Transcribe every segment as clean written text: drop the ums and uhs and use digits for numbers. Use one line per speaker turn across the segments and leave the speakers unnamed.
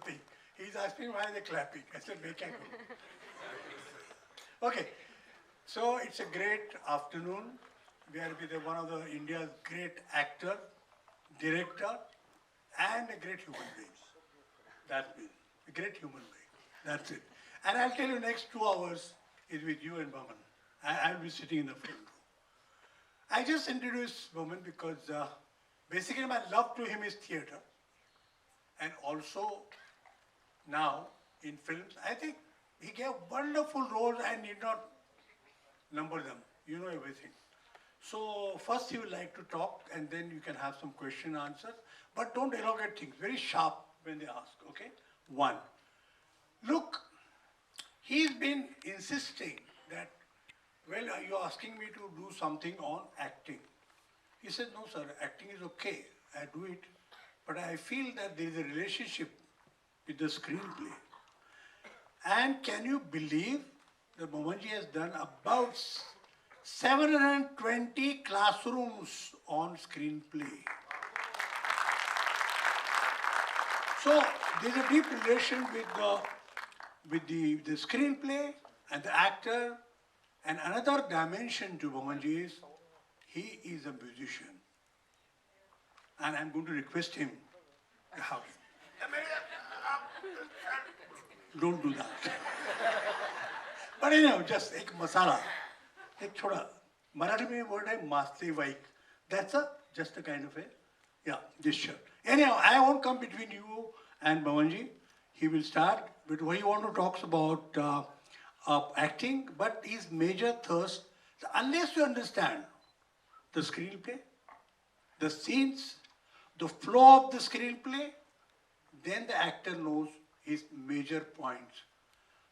thing. He's asking why they're clapping. I said, make it go. Okay, so it's a great afternoon. We are with one of the India's great actor, director, and a great human being. That's me. A great human being. That's it. And I'll tell you, next 2 hours is with you and Boman. I'll be sitting in the film room. I just introduced Boman because basically my love to him is theatre. And also now in films, I think he gave wonderful roles and need not number them. You know everything. So first he would like to talk and then you can have some question answers. But don't elongate things. Very sharp when they ask, okay? One. Look, he's been insisting that, well, are you asking me to do something on acting? He said, no, sir, acting is okay. I do it. But I feel that there is a relationship with the screenplay. And can you believe that Bomanji has done about 720 classrooms on screenplay? So there's a deep relation with the screenplay and the actor. And another dimension to Bomanji is he is a musician. And I'm going to request him to have. Don't do that. But anyhow, just ek masala, ek thoda. Marathi mein word hai mastevaik. That's just a kind of a gesture. Anyhow, I won't come between you and Bomanji. He will start with what he wants to talk about acting, but his major thirst, unless you understand the screenplay, the scenes, the flow of the screenplay, then the actor knows his major points.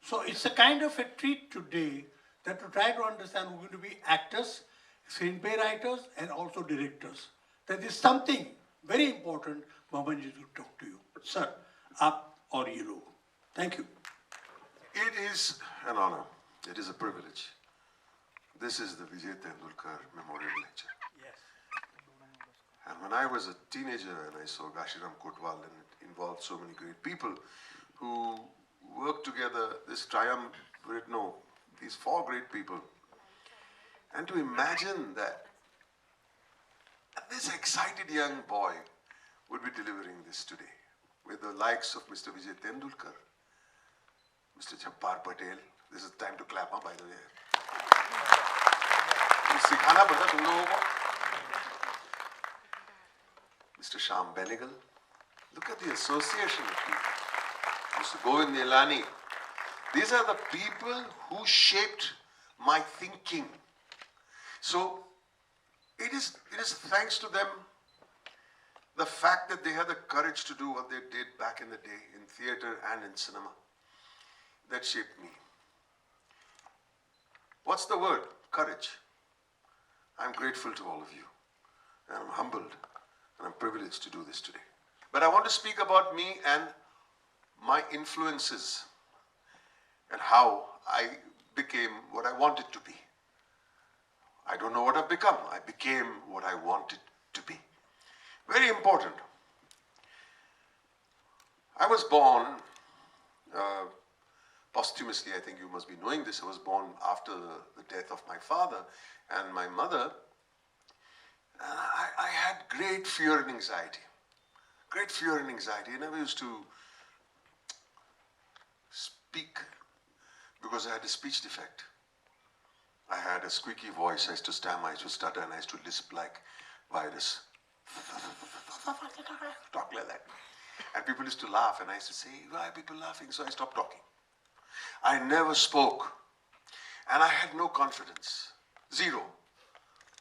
So it's a kind of a treat today that to try to understand we're going to be actors, screenplay writers, and also directors. That is something very important Bomanji will talk to you. Sir, up or yellow. Thank you.
It is an honor. It is a privilege. This is the Vijay Tendulkar Memorial Lecture.
Yes.
And when I was a teenager and I saw Gashiram Kotwal, and it involved so many great people who worked together, this triumvirate, no, these 4 great people. And to imagine that this excited young boy would be delivering this today with the likes of Mr. Vijay Tendulkar, Mr. Chappar Patel. This is time to clap, by the way. Sikhana padta tum logon ko. Mr. Shyam Benegal. Look at the association of people. Mr. Govind Nilani. These are the people who shaped my thinking. So it is thanks to them, the fact that they had the courage to do what they did back in the day in theatre and in cinema, that shaped me. What's the word? Courage. I'm grateful to all of you, and I'm humbled, and I'm privileged to do this today. But I want to speak about me and my influences and how I became what I wanted to be. I don't know what I've become. I became what I wanted to be. Very important. I was born posthumously, I think you must be knowing this. I was born after the death of my father and my mother. And I had great fear and anxiety. Great fear and anxiety. I never used to speak because I had a speech defect. I had a squeaky voice. I used to stammer, I used to stutter, and I used to lisp like virus. Talk like that. And people used to laugh, and I used to say, why are people laughing? So I stopped talking. I never spoke. And I had no confidence. Zero.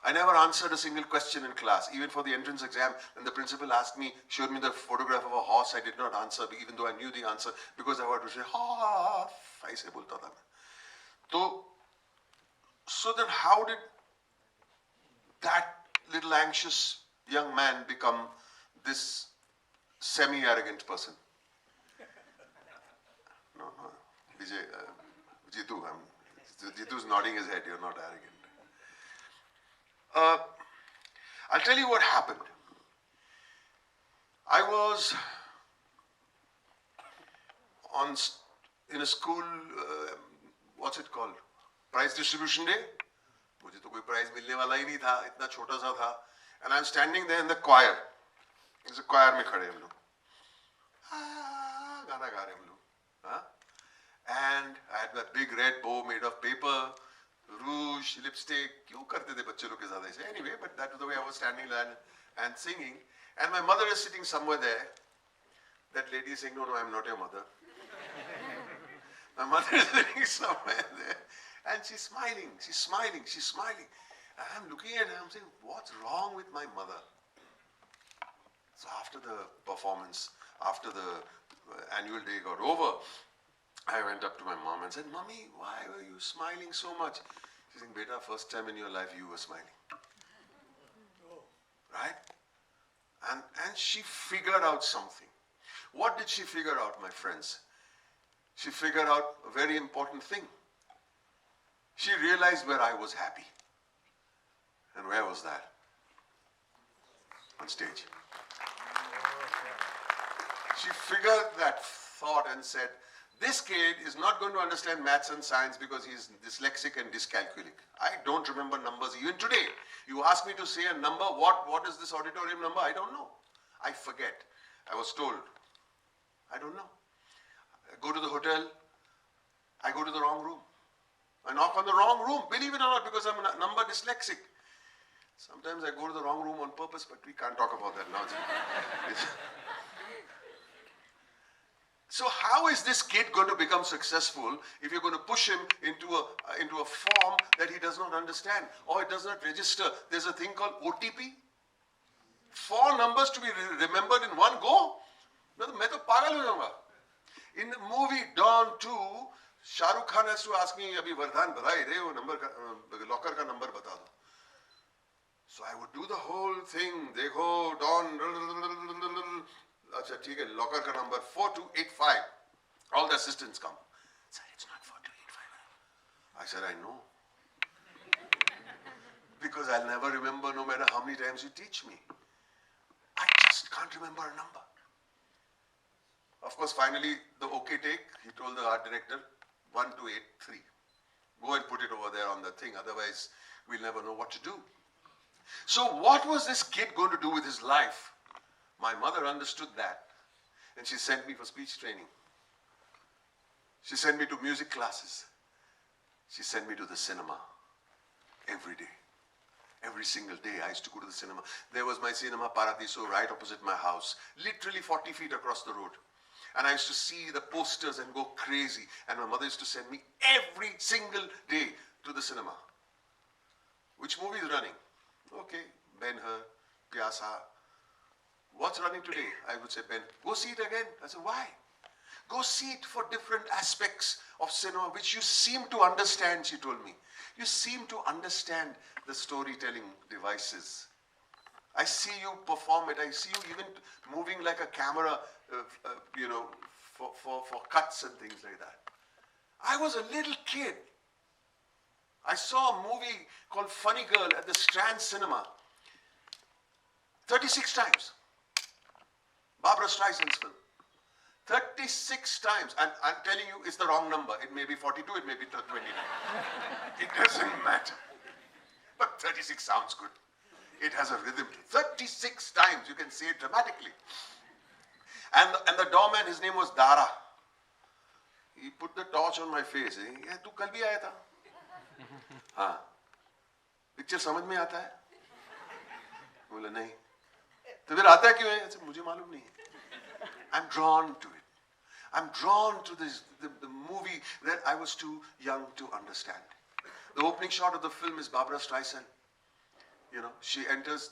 I never answered a single question in class. Even for the entrance exam, when the principal asked me, showed me the photograph of a horse, I did not answer, even though I knew the answer, because I wanted to say, ha, aise bolta tha main. So then how did that little anxious young man become this semi-arrogant person? No, Vijay, Jitu, Jitu's nodding his head, you're not arrogant. I'll tell you what happened. I was in a school, what's it called? Prize distribution day. मुझे तो कोई prize मिलने वाला ही नहीं था, इतना छोटा सा था. And I'm standing there in the choir. There's a choir में खड़े हम लोग. गाना गा रहे हम लोग. And I had that big red bow made of paper, rouge, lipstick. क्यों करते थे बच्चे लोग के साथ ऐसे? Anyway, but that was the way I was standing there and singing. And my mother is sitting somewhere there. That lady is saying, no, I'm not your mother. My mother is sitting somewhere there. And she's smiling. And I'm looking at her, I'm saying, what's wrong with my mother? So after the performance, after the annual day got over, I went up to my mom and said, Mommy, why were you smiling so much? She said, Beta, first time in your life you were smiling. Right? And she figured out something. What did she figure out, my friends? She figured out a very important thing. She realized where I was happy. And where was that? On stage. She figured that thought and said, this kid is not going to understand maths and science because he's dyslexic and dyscalculic. I don't remember numbers even today. You ask me to say a number, what is this auditorium number? I don't know. I forget. I was told. I don't know. I go to the hotel. I go to the wrong room. I knock on the wrong room, believe it or not, because I'm a number dyslexic. Sometimes I go to the wrong room on purpose, but we can't talk about that now. So how is this kid going to become successful if you're going to push him into a form that he does not understand or it does not register? There's a thing called OTP. 4 numbers to be remembered in one go? मैं तो पागल हो जाऊंगा. In the movie Dawn 2, Shah Rukh Khan has to ask me, अभी वरदान बधाई दे, वो number का locker का number बता दो. So I would do the whole thing. देखो Dawn. अच्छा ठीक है, locker का number 4285. All the assistants come. Sir, it's not 4285. I said, I know. Because I'll never remember no matter how many times you teach me. I just can't remember a number. Of course, finally, the okay take, he told the art director, 1283. Go and put it over there on the thing, otherwise we'll never know what to do. So what was this kid going to do with his life? My mother understood that, and she sent me for speech training. She sent me to music classes. She sent me to the cinema every day. Every single day I used to go to the cinema. There was my cinema Paradiso right opposite my house, literally 40 feet across the road. And I used to see the posters and go crazy. And my mother used to send me every single day to the cinema. Which movie is running? Okay, Ben-Hur, Pyasa. What's running today? I would say, Ben, go see it again. I said, why? Go see it for different aspects of cinema, which you seem to understand, she told me. You seem to understand the storytelling devices. I see you perform it. I see you even moving like a camera, for cuts and things like that. I was a little kid. I saw a movie called Funny Girl at the Strand Cinema 36 times. Barbara Streisand's film. 36 times. And I'm telling you, it's the wrong number. It may be 42, it may be 29. It doesn't matter. But 36 sounds good. It has a rhythm. 36 times, you can say it dramatically. And the doorman, his name was Dara. He put the torch on my face. Yeah, tu kal bhi aaya tha? हाँ. Picture समझ में आता है? बोला नहीं. तो फिर आता है क्यों है? मुझे मालूम नहीं. I'm drawn to it. I'm drawn to the movie that I was too young to understand. The opening shot of the film is Barbara Streisand. You know, she enters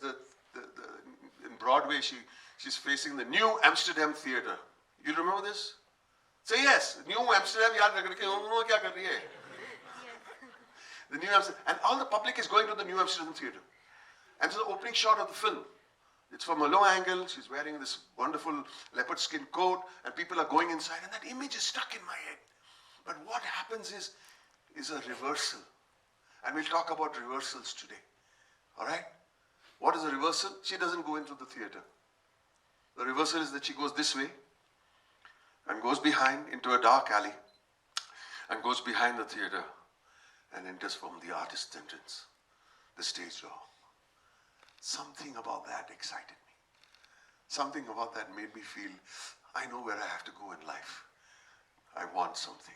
in Broadway. She's facing the New Amsterdam Theatre. You remember this? Say yes. New Amsterdam. याद रख के वो क्या कर रही है? The New Amsterdam, and all the public is going to the New Amsterdam Theatre. And so the opening shot of the film. It's from a low angle. She's wearing this wonderful leopard skin coat, and people are going inside, and that image is stuck in my head. But what happens is a reversal, and we'll talk about reversals today. All right? What is a reversal? She doesn't go into the theater. The reversal is that she goes this way and goes behind into a dark alley and goes behind the theatre and enters from the artist's entrance, the stage door. Something about that excited me. Something about that made me feel, I know where I have to go in life. I want something.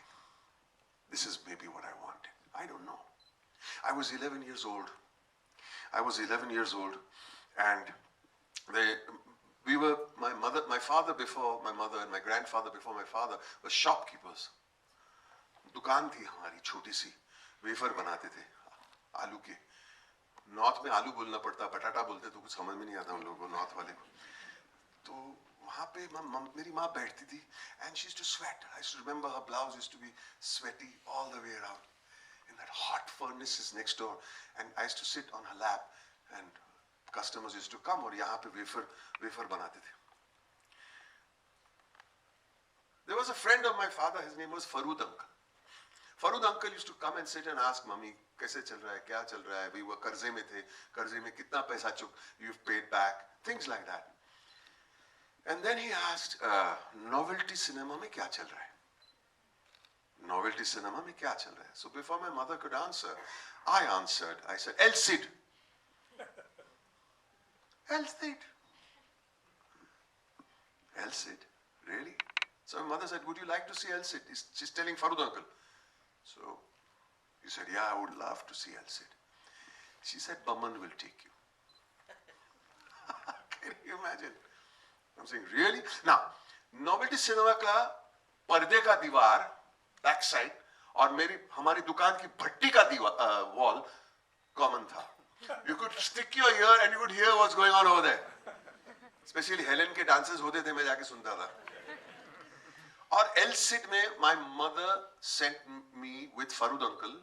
This is maybe what I wanted. I don't know. I was 11 years old. And my father before my mother and my grandfather before my father were shopkeepers. दुकान थी हमारी छोटी सी, wafer बनाते थे आलू के. North में आलू बोलना पड़ता, बटाटा बोलते तो कुछ समझ में नहीं आता उन लोगों को, नॉर्थ वाले को. तो वहाँ पे मेरी माँ बैठती थी, and she used to sweat. I used to remember her blouse used to be sweaty all the way around. And that hot furnace is next door, and I used to sit on her lap, and customers used to come और यहाँ पे wafer बनाते थे. There was a friend of my father, his name was Farooq uncle. Farooq uncle used to come and sit and ask mummy, कैसे चल रहा है, क्या चल रहा है, we were कर्जे में थे, कर्जे में कितना पैसा you've paid back, things like that. And then he asked, novelty cinema में क्या चल रहा है? Novelty cinema में क्या चल रहा है? So before my mother could answer, I answered. I said, El Cid. El Cid. El Cid. Really? So my mother said, would you like to see El Cid? She's telling Farooq uncle. So he said, yeah, I would love to see El Cid. She said, Boman will take you. Can you imagine? I'm saying, really? Now, novelty cinema का पर्दे का दीवार, back side, और हमारी दुकान की भट्टी का wall common था. You could stick your ear and you could hear what's going on over there. Especially Helen के dances होते थे, मैं जाके सुनता था. और El Cid में my mother sent me with Farooq uncle.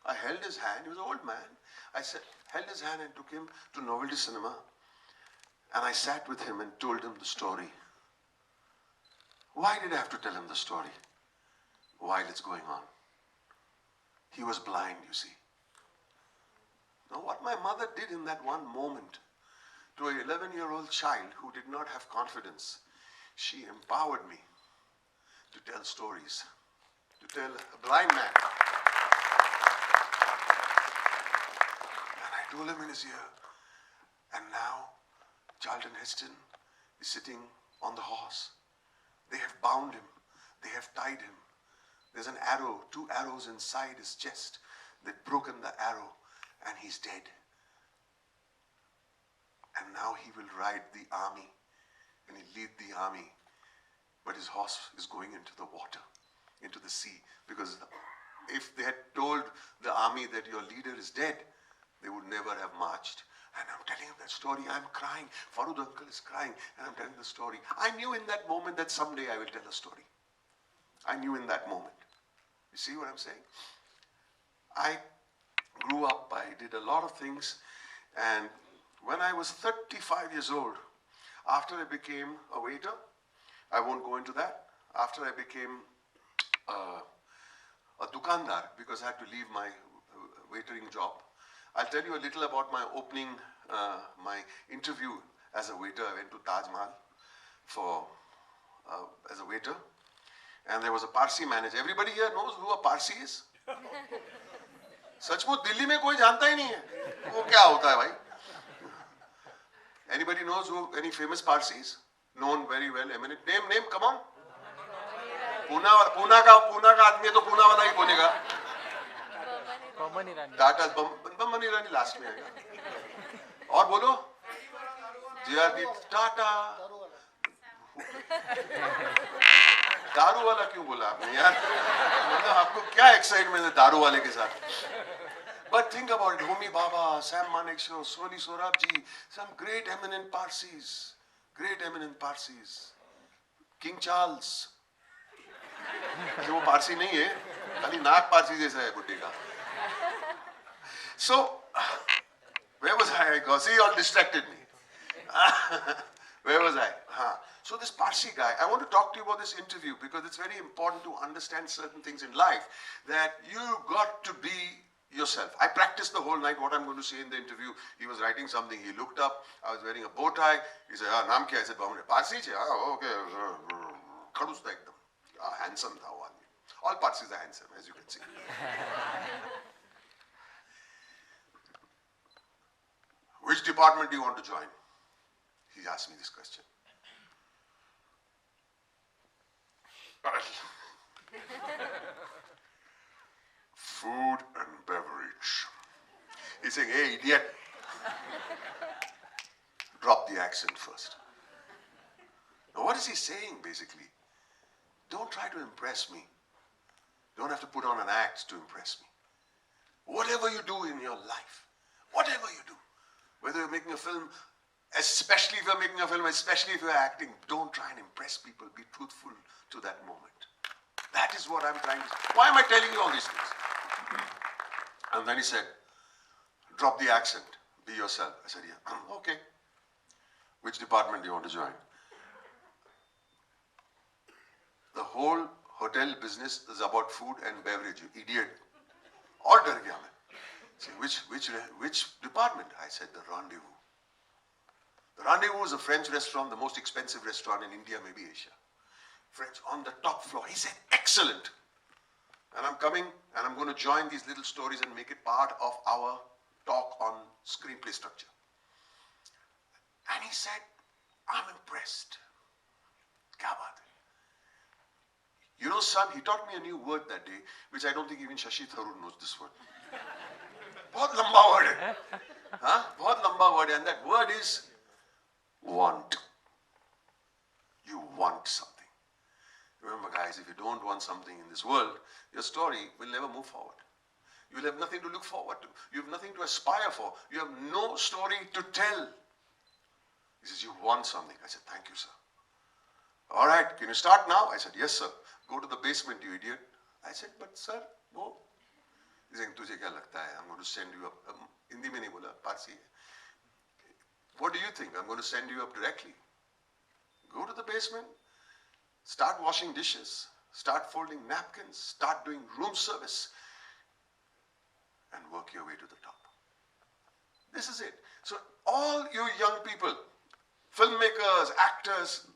I held his hand. He was an old man. I held his hand and took him to novelty cinema. And I sat with him and told him the story. Why did I have to tell him the story while it's going on? He was blind, you see. Now what my mother did in that one moment to an 11-year-old child who did not have confidence, she empowered me to tell stories, to tell a blind man. And I told him in his ear, and now Charlton Heston is sitting on the horse. They have bound him. They have tied him. There's an arrow, 2 arrows inside his chest. They've broken the arrow and he's dead. And now he will ride the army and he'll lead the army. But his horse is going into the water, into the sea. Because if they had told the army that your leader is dead, they would never have marched. And I'm telling him that story. I'm crying. Farooq uncle is crying. And I'm telling the story. I knew in that moment that someday I will tell a story. I knew in that moment. You see what I'm saying? I grew up. I did a lot of things. And when I was 35 years old, after I became a waiter, I won't go into that. After I became a dukandar, because I had to leave my waitering job. I'll tell you a little about my opening, my interview as a waiter. I went to Taj Mahal as a waiter. And there was a Parsi manager. Everybody here knows who a Parsi is? सचमुच दिल्ली में कोई जानता ही नहीं है वो क्या होता है भाई. Anybody knows who any famous Parsis? Known very well, eminent. Name, come on. Poona का आदमी है तो पूना वाला ही बोलेगा.
Boman Irani.
Tata Boman Irani last में आएगा. और बोलो. JRD Tata. दारू वाला क्यों बोला आपने यार? मतलब आपको क्या एक्साइटमेंट है दारू वाले के साथ? But think about it, Homi Baba, Sam Manekshaw, Soli Sorab ji, some great eminent Parsis. King Charles. वो पारसी नहीं है, खाली नाक पारसी जैसा है बुड्ढे का. So, where was I? Because he all distracted me. Where was I? So this Parsi guy, I want to talk to you about this interview because it's very important to understand certain things in life, that you got to be yourself. I practiced the whole night what I'm going to say in the interview. He was writing something, he looked up, I was wearing a bow tie, he said, naam kya? I said, Boman. Parsi che? Okay. खड़ूस था एकदम. handsome tha wo aadmi. All Parsis are handsome, as you can see. Which department do you want to join? He asked me this question. Food and beverage. He's saying, hey, idiot. Drop the accent first. Now, what is he saying, basically? Don't try to impress me. Don't have to put on an act to impress me. Whatever you do in your life, whatever you do, whether you're making a film, especially if you're making a film, especially if you're acting, don't try and impress people. Be truthful to that moment. That is what I'm trying to say. Why am I telling you all these things? And then he said, drop the accent. Be yourself. I said, yeah. Okay. Which department do you want to join? The whole hotel business is about food and beverage, you idiot. All dar gaya main. See, which department? I said, the Rendezvous. The Rendezvous is a French restaurant, the most expensive restaurant in India, maybe Asia. French, on the top floor. He said, excellent. And I'm coming and I'm going to join these little stories and make it part of our talk on screenplay structure. And he said, I'm impressed. Kya baat hai? You know, son, he taught me a new word that day, which I don't think even Shashi Tharoor knows this word. Bahut lamba word hai. Huh? Bahut lamba word hai. And that word is want. You want something. Remember, guys, if you don't want something in this world, your story will never move forward. You will have nothing to look forward to. You have nothing to aspire for. You have no story to tell. He says, you want something. I said, thank you, sir. All right, can you start now? I said, yes, sir. Go to the basement, you idiot. I said, but sir, wo. He's saying, tujhe kya lagta hai? I'm going to send you up. Hindi mein nahi bola, Parsi hai. What do you think? I'm going to send you up directly. Go to the basement. Start washing dishes. Start folding napkins. Start doing room service. And work your way to the top. This is it. So all you young people, filmmakers, actors,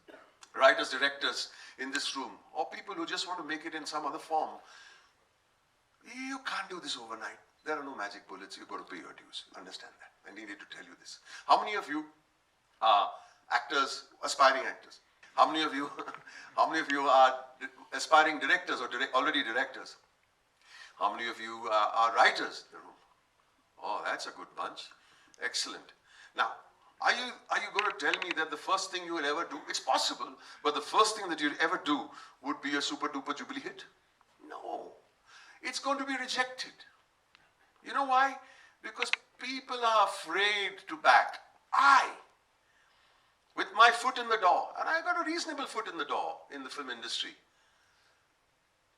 writers, directors in this room, or people who just want to make it in some other form, you can't do this overnight. There are no magic bullets. You've got to pay your dues. Understand that. I needed to tell you this. How many of you are actors, aspiring actors? How many of you are aspiring directors or already directors? How many of you are writers in the room? Oh, that's a good bunch. Excellent. Now, are you going to tell me that the first thing you will ever do, it's possible, but the first thing that you'll ever do would be a super duper jubilee hit? No. It's going to be rejected. You know why? Because people are afraid to back. With my foot in the door, and I got a reasonable foot in the door in the film industry,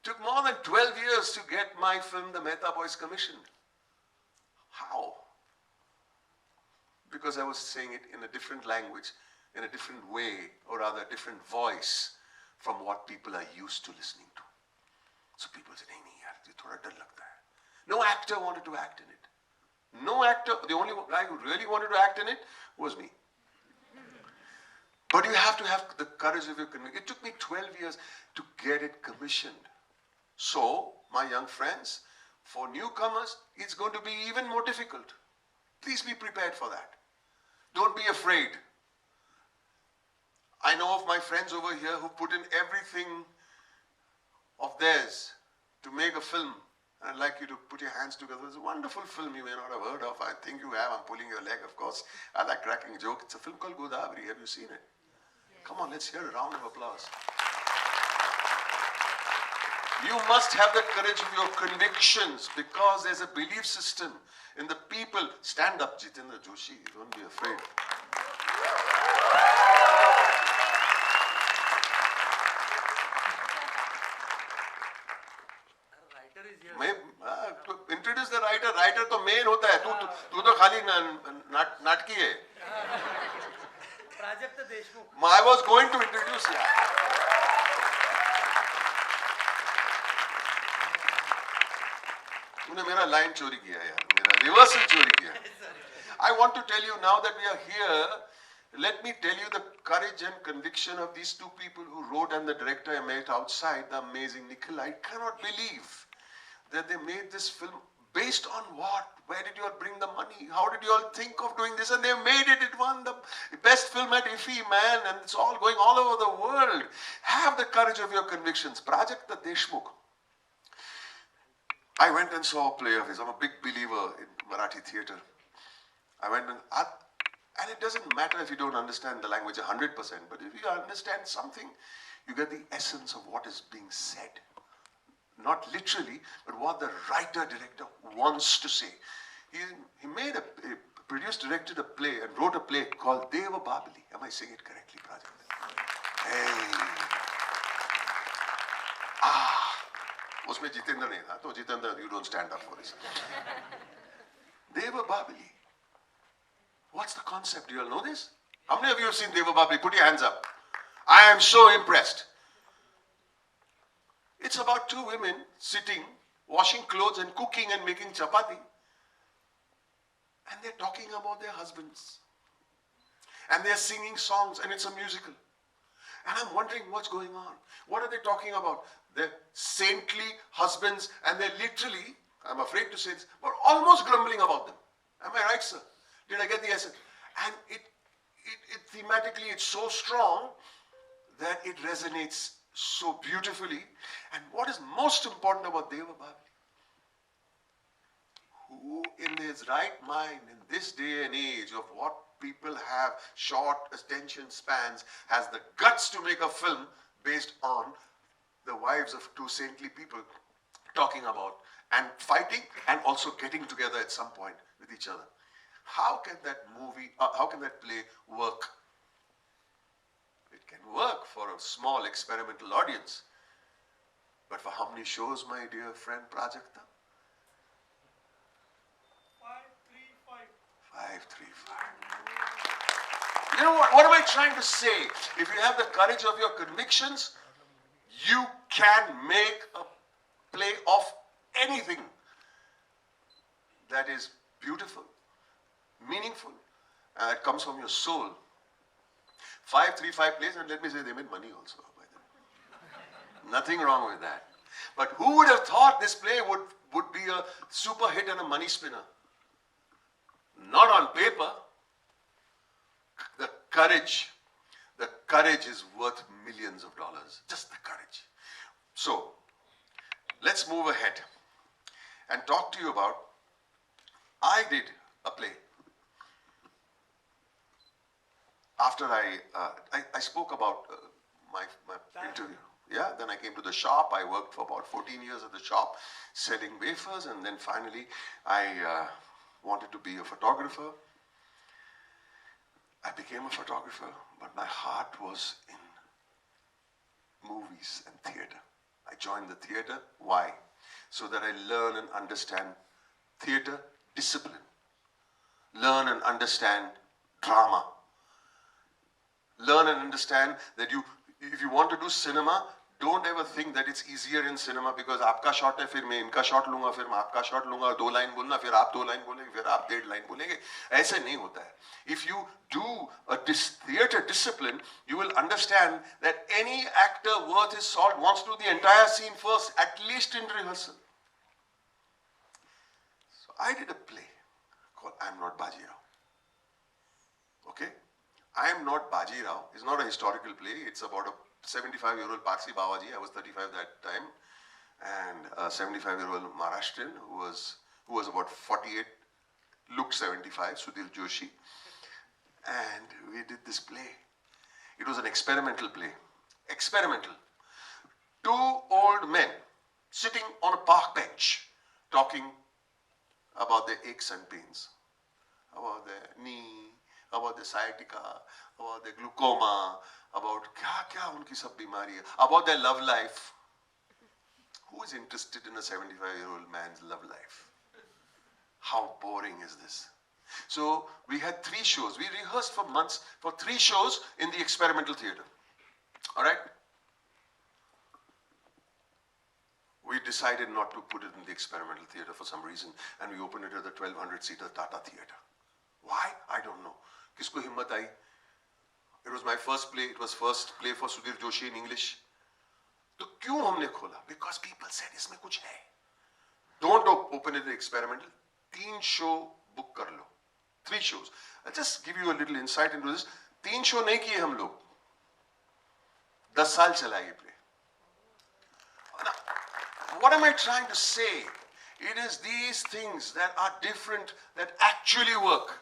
took more than 12 years to get my film, The Mehta Boys, commissioned. How? Because I was saying it in a different language, in a different way, or rather a different voice from what people are used to listening to. So people said, nahi, yaar, ye thoda dar lagta hai. No actor wanted to act in it. No actor, the only guy who really wanted to act in it was me. But you have to have the courage of your conviction. It took me 12 years to get it commissioned. So, my young friends, for newcomers, it's going to be even more difficult. Please be prepared for that. Don't be afraid. I know of my friends over here who put in everything of theirs to make a film. I'd like you to put your hands together. It's a wonderful film you may not have heard of. I think you have. I'm pulling your leg, of course. I like cracking a joke. It's a film called Godavari. Have you seen it? Come on, let's hear a round of applause. You must have the courage of your convictions because there's a belief system in the people. Stand up, Jitendra Joshi. Don't be afraid. Introduce the writer. Writer तो main होता है. तू तो खाली नाटकी है. I was going to introduce you. तूने मेरा line चोरी किया यार. मेरा reversal चोरी किया. I want to tell you now that we are here Let me tell you the courage and conviction of these two people who wrote and the director I met outside, the amazing Nikhil. I cannot believe that they made this film based on what? Where did you all bring the money? How did you all think of doing this? And they made it. It won the best film at IFFI, man. And it's all going all over the world. Have the courage of your convictions. Prajakta Deshmukh. I went and saw a play of his. I'm a big believer in Marathi theatre. I went and it doesn't matter if you don't understand the language 100%, but if you understand something, you get the essence of what is being said. Not literally, but what the writer-director wants to say. He produced, directed a play and wrote a play called Deva Babali. Am I saying it correctly, Prajakta? Hey. Usme Jitendra nahi tha. So Jitendra, you don't stand up for this. Deva Babali. What's the concept? Do you all know this? How many of you have seen Deva Babali? Put your hands up. I am so impressed. It's about two women sitting, washing clothes and cooking and making chapati. And they're talking about their husbands. And they're singing songs and it's a musical. And I'm wondering what's going on. What are they talking about? Their saintly husbands, and they're literally, I'm afraid to say this, but almost grumbling about them. Am I right, sir? Did I get the essence? And it thematically, it's so strong that it resonates so beautifully. And what is most important about Deva Babali? Who in his right mind in this day and age of what people have short attention spans has the guts to make a film based on the wives of two saintly people talking about and fighting and also getting together at some point with each other? How can that movie, how can that play work? It can work for a small experimental audience. But for how many shows, my dear friend Prajakta? 535. You know what am I trying to say? If you have the courage of your convictions, you can make a play of anything that is beautiful, meaningful, and it comes from your soul. 535 plays, and let me say they made money also, by the way. Nothing wrong with that. But who would have thought this play would be a super hit and a money spinner? Not on paper. The courage is worth millions of dollars. Just the courage. So, let's move ahead and talk to you about, I did a play. After I spoke about my interview. Yeah, then I came to the shop. I worked for about 14 years at the shop selling wafers, and then finally I wanted to be a photographer. I became a photographer, but my heart was in movies and theater. I joined the theater. Why? So that I learn and understand theater discipline. Learn and understand drama. Learn and understand that if you want to do cinema, don't ever think that it's easier in cinema because आपका shot है फिर मैं इनका shot लूँगा फिर मैं आपका shot लूँगा 2 line बोलना फिर आप 2 line बोलेंगे फिर आप 1.5 line बोलेंगे ऐसे नहीं होता है. If you do a theater discipline, you will understand that any actor worth his salt wants to do the entire scene first, at least in rehearsal. So I did a play called I'm Not Bajirao. Okay? I Am Not Bajirao is not a historical play. It's about a 75-year-old Parsi Babaji. I was 35 that time. And a 75-year-old Maharashtrian who was about 48, looked 75, Sudhir Joshi. And we did this play. It was an experimental play. Experimental. 2 old men sitting on a park bench talking about their aches and pains. About their knee, about the sciatica, about the glaucoma, about kya unki sab bimari hai, about their love life. Who is interested in a 75-year-old man's love life? How boring is this? So we had 3 shows. We rehearsed for months for 3 shows in the experimental theater. All right? We decided not to put it in the experimental theater for some reason, and we opened it at the 1200-seater Tata Theater. Why? I don't know. Kisko himmat aayi? It was my first play. It was first play for Sudhir Joshi in English. तो क्यों हमने खोला? Because people said इसमें कुछ है. Don't open it experimental. 3 show book कर लो. 3 shows. I'll just give you a little insight into this. 3 show नहीं किए हम लोग. 10 साल चला ये play. What am I trying to say? It is these things that are different that actually work.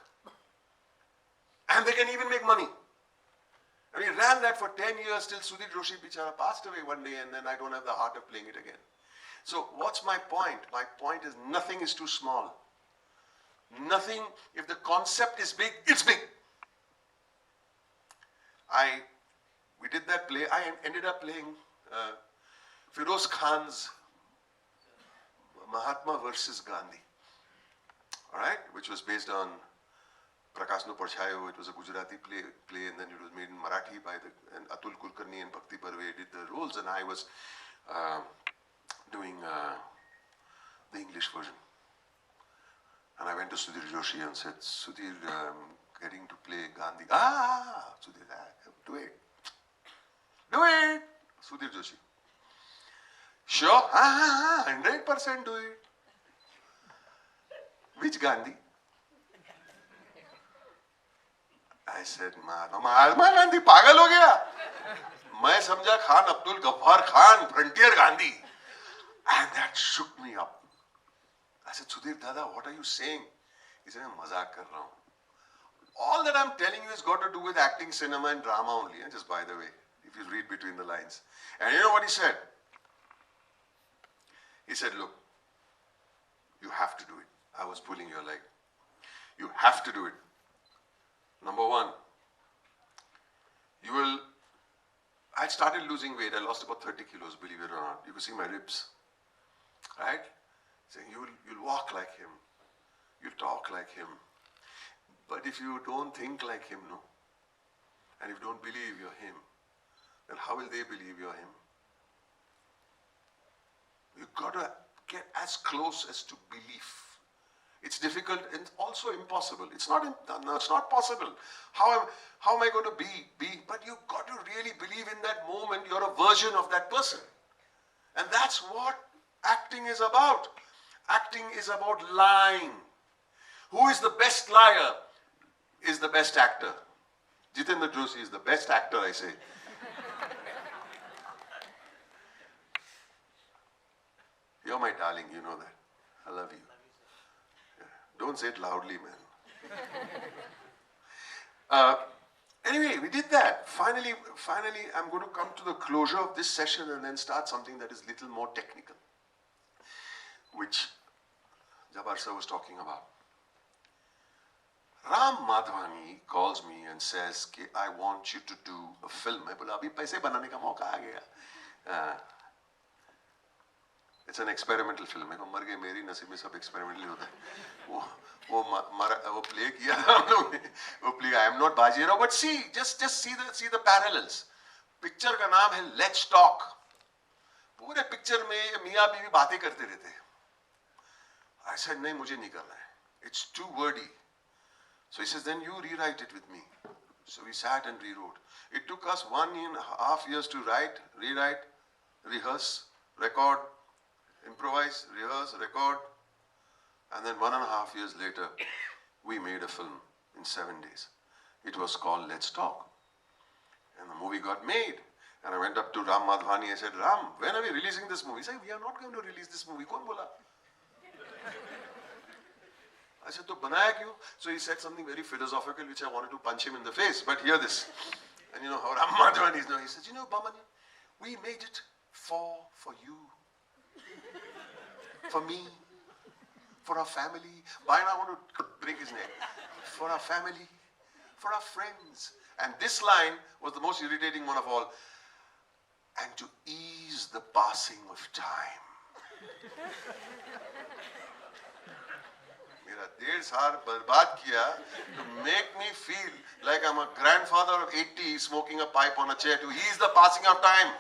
And they can even make money. And we ran that for 10 years till Sudhir Joshi Bichara passed away one day, and then I don't have the heart of playing it again. So what's my point? My point is nothing is too small. Nothing, if the concept is big, it's big. We did that play. I ended up playing Firoz Khan's Mahatma versus Gandhi, all right, which was based on Prakash No Parchayo. It was a Gujarati play, and then it was made in Marathi by and Atul Kulkarni and Bhakti Barve did the roles, and I was doing the English version. And I went to Sudhir Joshi and said, Sudhir, getting to play Gandhi. Sudhir, do it. Do it. Sudhir Joshi. Sure? 100% do it. Which Gandhi? I said, Mahatma Gandhi पागल हो गया. मैं समझा Khan Abdul Ghaffar Khan, frontier Gandhi. And that shook me up. I said, Sudhir Dada, what are you saying? He said, मैं मजाक कर रहा हूँ. All that I'm telling you has got to do with acting, cinema and drama only. Just by the way, if you read between the lines. And you know what he said? He said, look, you have to do it. I was pulling your leg. You have to do it. Number one, I started losing weight. I lost about 30 kilos, believe it or not. You can see my ribs, right? Saying you'll walk like him. You'll talk like him. But if you don't think like him, no, and if you don't believe you're him, then how will they believe you're him? You've got to get as close as to belief. It's difficult and also impossible. It's not possible. How am I going to be? But you've got to really believe in that moment you're a version of that person. And that's what acting is about. Acting is about lying. Who is the best liar is the best actor. Jitendra Joshi is the best actor, I say. You're my darling, you know that. I love you. Don't say it loudly, man. Anyway, we did that. Finally, I'm going to come to the closure of this session and then start something that is a little more technical, which Jabbar sir was talking about. Ram Madhwani calls me and says, I want you to do a film. I बोला अभी पैसे बनाने का मौका आ गया. It's an experimental film. मैं मर गए मेरी नसीब में सब experimental होता है. वो play किया हम लोग ने. वो play I am not Bajirao, but just see the parallels. Picture का नाम है Let's Talk. पूरे picture में मियाँ बीवी बातें करते रहते हैं. I said नहीं मुझे नहीं करना है. It's too wordy. So he says then you rewrite it with me. So we sat and rewrote. It took us 1.5 years to write, rewrite, rehearse, record, improvise, rehearse, record, and then 1.5 years later, we made a film in 7 days. It was called Let's Talk. And the movie got made. And I went up to Ram Madhwani. I said, Ram, when are we releasing this movie? He said, we are not going to release this movie. Kaun bola? I said, to banaya kyun? So he said something very philosophical, which I wanted to punch him in the face. But hear this. And you know how Ram Madhwani is now. He says, you know, Boman, we made it for you. For me, for our family. By now I want to break his neck. For our family, for our friends. And this line was the most irritating one of all. And to ease the passing of time. मेरा 1.5 साल बर्बाद किया to make me feel like I'm a grandfather of 80 smoking a pipe on a chair to ease the passing of time.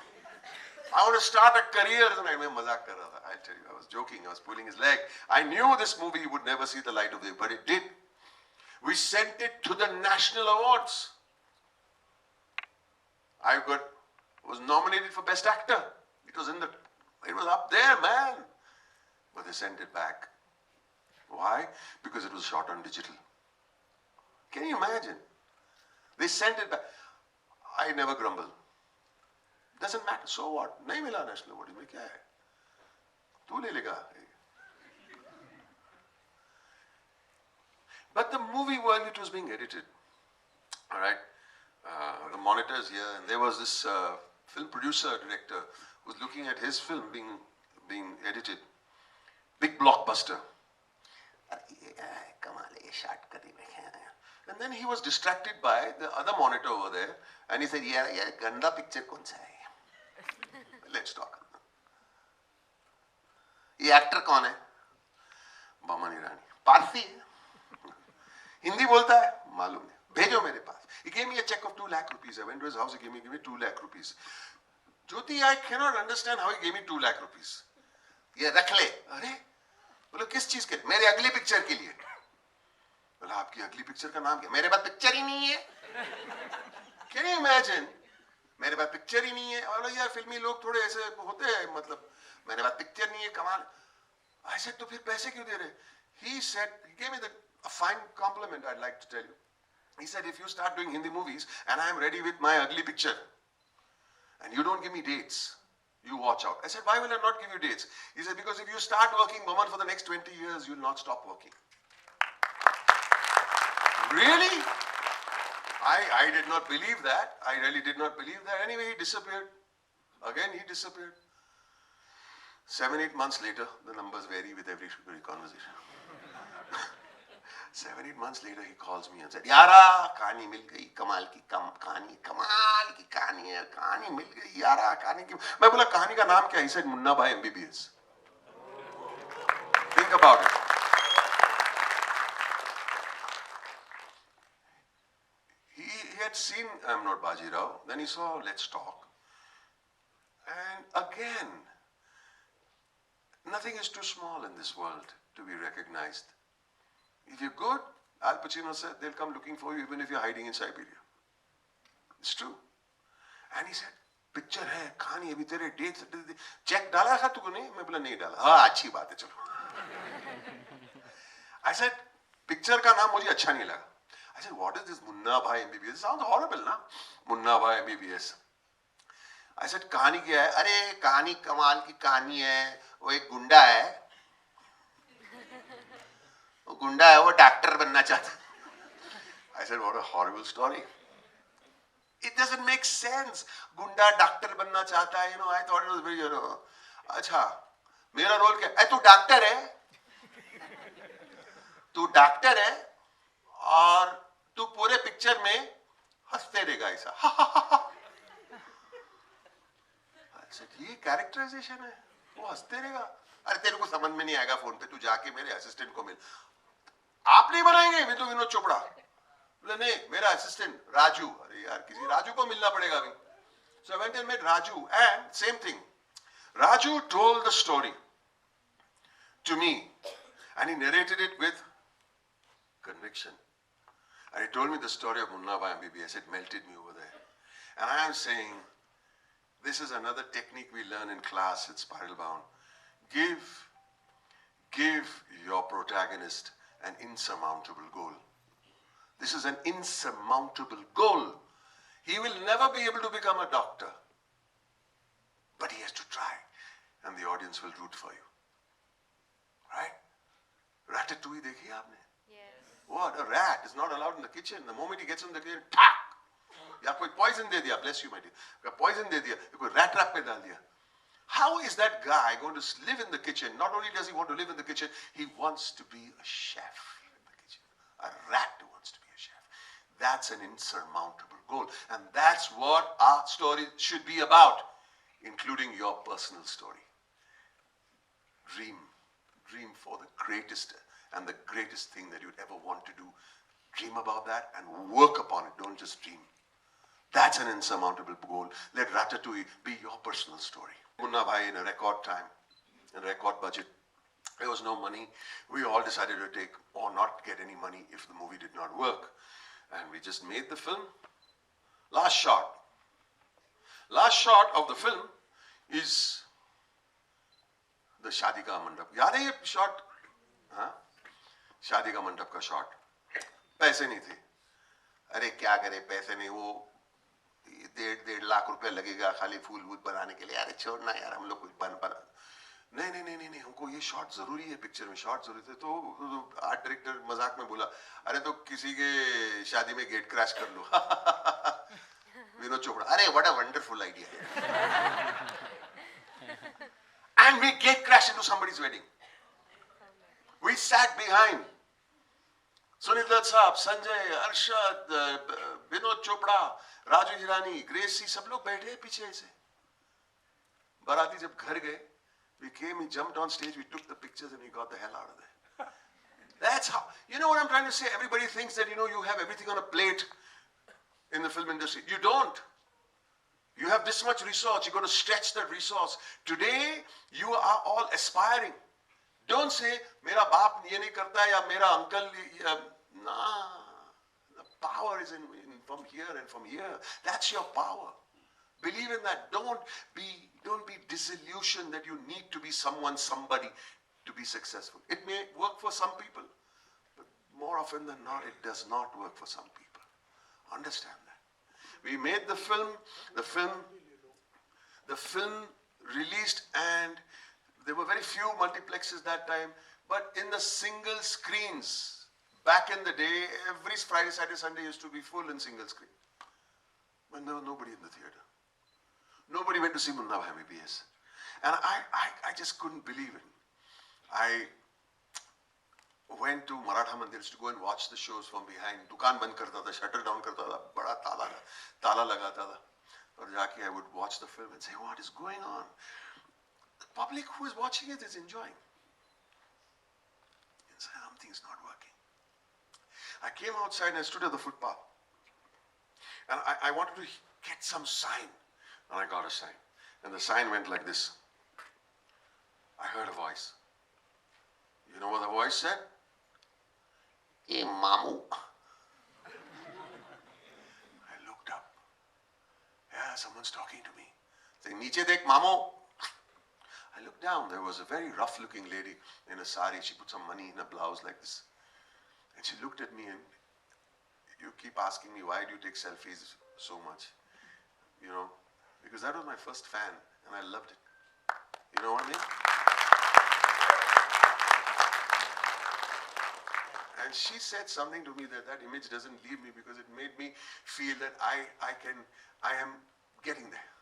I want to start a career. मैं मजाक कर रहा था. I tell you, I was joking. I was pulling his leg. I knew this movie would never see the light of day, but it did. We sent it to the national awards. was nominated for Best Actor. It was up there, man. But they sent it back. Why? Because it was shot on digital. Can you imagine? They sent it back. I never grumble. Doesn't matter. So what? नहीं मिला national award में क्या है? तू ले लेगा. But the movie, while it was being edited, all right, the monitors here, and there was this film producer, director, who was looking at his film being edited. Big blockbuster. And then he was distracted by the other monitor over there, and he said, yeah, ganda picture kaun sa hai? Let's talk. ये actor कौन है? बमन ईरानी. पारसी है. हिंदी बोलता है? मालूम है. भेजो मेरे पास. He gave me a check of 2 lakh rupees. I went to his house. He gave me 2 lakh rupees. Jyoti, I cannot understand how he gave me 2 lakh rupees. ये रख ले. अरे बोलो किस चीज के? मेरे अगली पिक्चर के लिए. बोला आपकी अगली पिक्चर का नाम क्या? मेरे पास पिक्चर ही नहीं है. Can you imagine? मेरे पास पिक्चर ही नहीं है. और यार फिल्मी लोग थोड़े ऐसे होते हैं, मतलब मेरे पास पिक्चर नहीं है, कमाल. I said तो फिर पैसे क्यों दे रहे? He said, he gave me a fine compliment I'd like to tell you. He said, if you start doing Hindi movies and I am ready with my ugly picture and you don't give me dates, you watch out. I said, why will I not give you dates? He said, because if you start working, Boman, for the next 20 years, you'll not stop working. Really? I did not believe that. I really did not believe that. Anyway, he disappeared. Again, he disappeared. 7-8 months later, the numbers vary with every conversation. 7-8 months later, he calls me and said, "Yara, कहानी मिल गई, कमाल की कहानी है, कहानी मिल गई, यारा, कहानी की." मैं बोला, कहानी का नाम क्या? He said, Munna Bhai M.B.B.S. Think about it. He had seen I'm Not Bajirao. Then he saw Let's Talk. And again, nothing is too small in this world to be recognized. If you're good, Al Pacino said, they'll come looking for you even if you're hiding in Siberia. It's true. And he said, picture hai, कहानी अभी तेरे dates, check डाला था तूने? मैं बोला नहीं डाला. हाँ, अच्छी बात है, चलो. I said, picture का नाम मुझे अच्छा नहीं लगा. I said, what is this Munna Bhai M.B.B.S? It sounds horrible, na? Munna Bhai M.B.B.S. I said, कहानी क्या है? अरे कहानी कमाल की कहानी है. वो एक गुंडा है. वो गुंडा है, वो डॉक्टर बनना चाहता. I said, what a horrible story. It doesn't make sense. गुंडा डॉक्टर बनना चाहता है. I thought it was very, अच्छा, मेरा रोल क्या है? तू डॉक्टर है. तू डॉक्टर है और तू पूरे पिक्चर में हंसते रहेगा ऐसा. I said, ये कैरेक्टराइजेशन है? वो हंसते रहेगा? अरे तेरे को समझ में नहीं आएगा फोन पे, तू जाके मेरे असिस्टेंट को मिल. आप नहीं बनाएंगे? मैं तो विनोद चोपड़ा. बोले नहीं, मेरा असिस्टेंट राजू. अरे यार, किसी राजू को मिलना पड़ेगा अभी. So I went and met Raju, and same thing. Raju told the story to me, and he narrated it with conviction. And he told me the story of Munna Bhai M.B.B.S. It melted me over there. And I am saying, this is another technique we learn in class at Spiral Bound. Give your protagonist an insurmountable goal. This is an insurmountable goal. He will never be able to become a doctor. But he has to try. And the audience will root for you. Right? Ratatouille dekhi aapne? What? A rat is not allowed in the kitchen. The moment he gets in the kitchen, tack! या कोई poison दे दिया, bless you my dear. Poison दे दिया, कोई rat trap पे डाल दिया. How is that guy going to live in the kitchen? Not only does he want to live in the kitchen, he wants to be a chef in the kitchen. A rat who wants to be a chef. That's an insurmountable goal. And that's what our story should be about, including your personal story. Dream. Dream for the greatest and the greatest thing that you'd ever want to do. Dream about that and work upon it. Don't just dream. That's an insurmountable goal. Let Ratatouille be your personal story. Munna Bhai in a record time, in a record budget. There was no money. We all decided to take or not get any money if the movie did not work. And we just made the film. Last shot. Last shot of the film is the शादी का मंडप. याद है ये shot? हाँ? शादी का मंडप का shot. पैसे नहीं थे. अरे क्या करे, पैसे नहीं, वो 1.5 लाख रुपए लगेगा खाली फूल वूल बनाने के लिए. अरे छोड़ना यार, हम लोग कुछ बना. नहीं, हमको ये शॉट जरूरी है, पिक्चर में शॉट जरूरी थे. तो आर्ट डायरेक्टर मजाक में बोला, अरे तो किसी के शादी में गेट क्रैश कर लो. विनोद चोपड़ा, अरे what a wonderful idea. And we gate crashed into somebody's wedding. We sat behind. Sunil Dutt साहब, संजय, अर्शद, विनोद चोपड़ा, राजू हिरानी, ग्रेसी, सब लोग बैठे पीछे ऐसे. बाराती जब घर गए, we came, we jumped on stage, we took the pictures and we got the hell out of there. That's how, you know what I'm trying to say? Everybody thinks that, you have everything on a plate in the film industry. You don't. You have this much resource, you've got to stretch that resource. Today, you are all aspiring. Don't say, mera baap ye nahi karta hai, ya mera uncle, nah. The power is from here and from here. That's your power. Believe in that. Don't be disillusioned that you need to be somebody to be successful. It may work for some people, but more often than not, it does not work for some people. Understand that. We made the film released, and there were very few multiplexes that time, but in the single screens, back in the day, every Friday, Saturday, Sunday used to be full in single screen. When there was nobody in the theater. Nobody went to see Munna Bhai M.B.B.S. And I just couldn't believe it. I went to Maratha Mandirs to go and watch the shows from behind. Dukaan band karta tha, shutter down karta tha, bada tala lagata tha. Aur jaake I would watch the film and say, what is going on? The public who is watching it is enjoying. And something's not working. I came outside and I stood at the footpath. And I wanted to get some sign. And I got a sign. And the sign went like this. I heard a voice. You know what the voice said? Hey, Mamu. I looked up. Yeah, someone's talking to me. Saying, Niche dekh, Mamu. I looked down. There was a very rough-looking lady in a sari. She put some money in a blouse like this. And she looked at me and, you keep asking me, why do you take selfies so much? Because that was my first fan, and I loved it. You know what I mean? And she said something to me that image doesn't leave me, because it made me feel that I am getting there.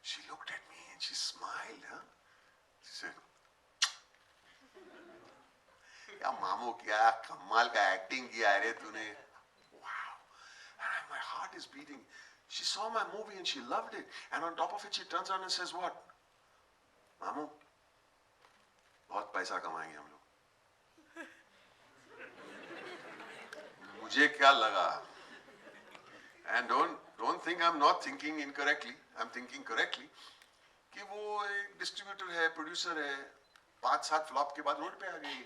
She looked at me and she smiled, huh? She said, "Ya Mamu, kya kamal ka acting kiya hai re tune." Wow. And my heart is beating. She saw my movie and she loved it. And on top of it, she turns around and says, what? Mamu, बहुत पैसा कमाएंगे हम लोग. मुझे क्या लगा? And don't think I'm not thinking incorrectly. I'm thinking correctly. कि वो एक distributor है, producer है, 5-7 flop के बाद road पे आ गई.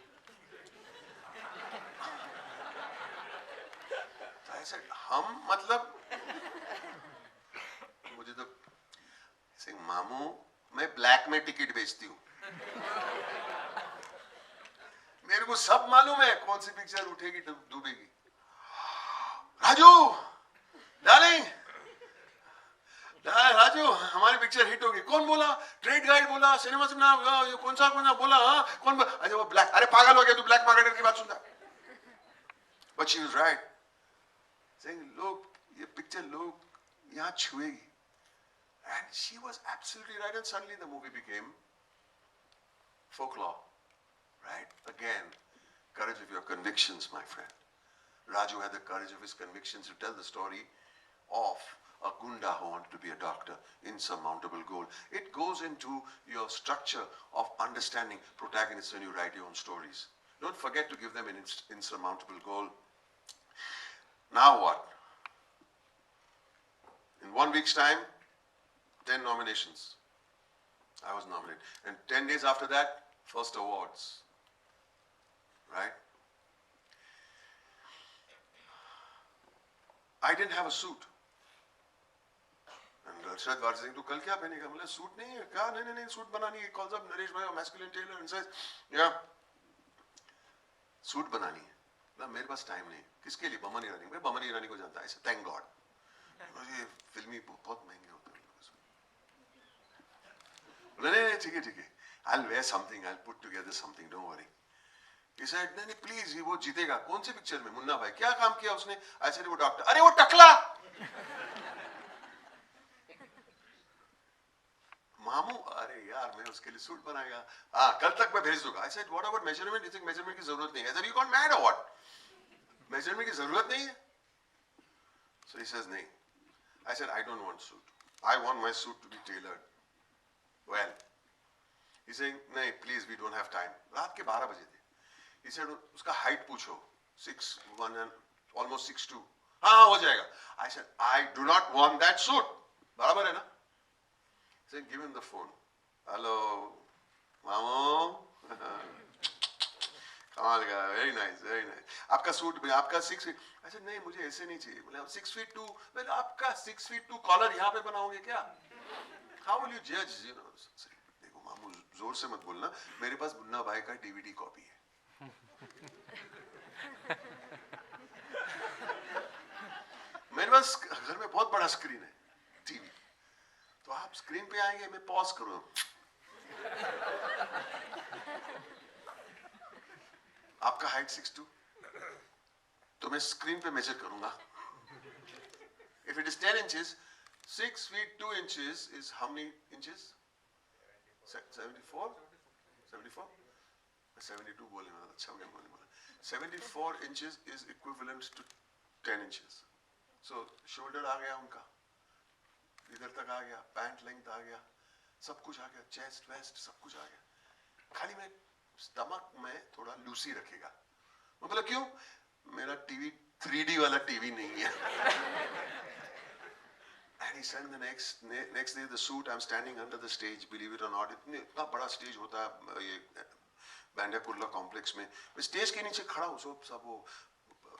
So I said, हम मतलब मुझे तो ऐसे मामू मैं ब्लैक में टिकट बेचती हूँ. मेरे को सब मालूम है कौन सी पिक्चर उठेगी डूबेगी. राजू डार्लिंग, राजू हमारी पिक्चर हिट होगी. कौन बोला? ट्रेड गाइड बोला, सिनेमा से ना कौन सा बोला? हाँ कौन बोला? अरे वो ब्लैक. अरे पागल हो गया तू, ब्लैक मार्केटर की बात सुनता. But she was right. Saying लोग ये पिक्चर लोग यहाँ छुएगी. And she was absolutely right, and suddenly the movie became folklore, right? Again, courage of your convictions, my friend. Raju had the courage of his convictions to tell the story of a gunda who wanted to be a doctor, insurmountable goal. It goes into your structure of understanding protagonists when you write your own stories. Don't forget to give them an insurmountable goal. Now what? In 1 week's time, 10 nominations. I was nominated. And 10 days after that, first awards. Right? I didn't have a suit. And Arshad was saying, "तू कल क्या पहनेगा?" मतलब suit नहीं है क्या? नहीं नहीं नहीं सूट बनानी है. Calls up Naresh bhai, masculine tailor, and says, "Yeah, suit बनानी है." ना मेरे पास टाइम नहीं. किसके लिए? बमन ईरानी. मैं बमन ईरानी को जानता है. ऐसे थैंक गॉड. ये फिल्मी बहुत महंगे होते हैं. नहीं नहीं ठीक है ठीक है. I'll wear something. I'll put together something. Don't worry. He said, नहीं नहीं please, वो जीतेगा. कौन सी पिक्चर में? मुन्ना भाई. क्या काम किया उसने? I said, वो डॉक्टर. अरे वो टकला. मामू, अरे यार मैं उसके लिए सूट बनाएगा. हाँ कल तक मैं भेज दूंगा. I said, what about measurement? You think measurement की जरूरत नहीं है? I said, you got mad or what? Measurement की जरूरत नहीं है? So he says, नहीं. I said, I don't want suit. I want my suit to be tailored. Well, he's saying, नहीं please, we don't have time. रात के 12 बजे थे. He said, उसका height पूछो. 6'1" and almost 6'2". हाँ हो जाएगा. I said, I do not want that suit. बराबर है ना? He said, give him the phone. Hello, मामू. कमाल का, very nice, very nice. आपका सूट भी, आपका 6 feet. I said, नहीं मुझे ऐसे नहीं चाहिए. बोले 6'2". बोले आपका 6'2" कॉलर यहाँ पे बनाओगे क्या? How will you judge? You know, देखो मामू जोर से मत बोलना. मेरे पास मुन्ना भाई का DVD कॉपी है. मेरे पास घर में बहुत बड़ा स्क्रीन है, टीवी. तो आप स्क्रीन पे आएंगे, मैं पॉज करूँ. आपका हाइट 6'2", तो मैं स्क्रीन पे मेजर करूंगा. If it is 10 inches, 6 feet 2 inches is how many inches? 74? 74? 72 बोले मैं अच्छा हो गया बोले. 74 inches is equivalent to 10 inches. So shoulder आ गया उनका, इधर तक आ गया, पैंट लेंथ आ गया, सब कुछ आ गया, चेस्ट वेस्ट सब कुछ आ गया. खाली मैं स्टमक में थोड़ा लूसी रखेगा. मैं बोला क्यों? मेरा टीवी 3D वाला टीवी नहीं है. And he said the next day the suit, I'm standing under the stage, believe it or not. इतना बड़ा स्टेज होता है ये बैंडिया कुर्ला कॉम्प्लेक्स में. मैं स्टेज के नीचे खड़ा हूँ, सब वो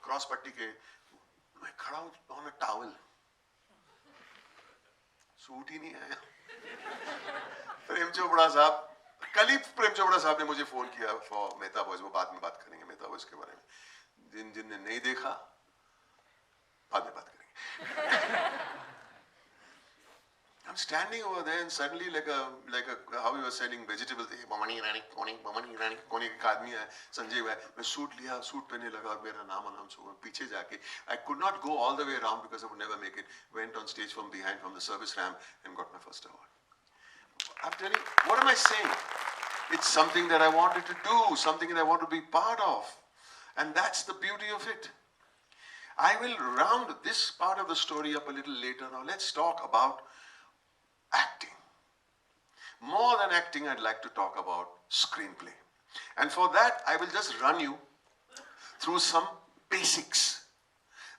क्रॉस पट्टी के. मैं खड़ा हूँ ऑन अ टॉवल. सूट ही नहीं आया. प्रेम चोपड़ा साहब, कल ही प्रेम चोपड़ा साहब ने मुझे फोन किया फॉर मेहता बॉयज. वो बाद में बात करेंगे मेहता बॉयज के बारे में. जिनने नहीं देखा बाद में बात करेंगे. I'm standing over there and suddenly like a how he was selling vegetables. Boman Irani, Boman Irani, कोने एक आदमी है संजय भाई. मैं सूट लिया, सूट पहनने लगा और मेरा नाम अनाउंस हुआ. पीछे जाके I could not go all the way around because I would never make it. Went on stage from behind from the service ramp and got my first award. I'm telling you, what am I saying? It's something that I wanted to do, something that I want to be part of, and that's the beauty of it. I will round this part of the story up a little later. Now let's talk about acting. More than acting, I'd like to talk about screenplay. And for that, I will just run you through some basics.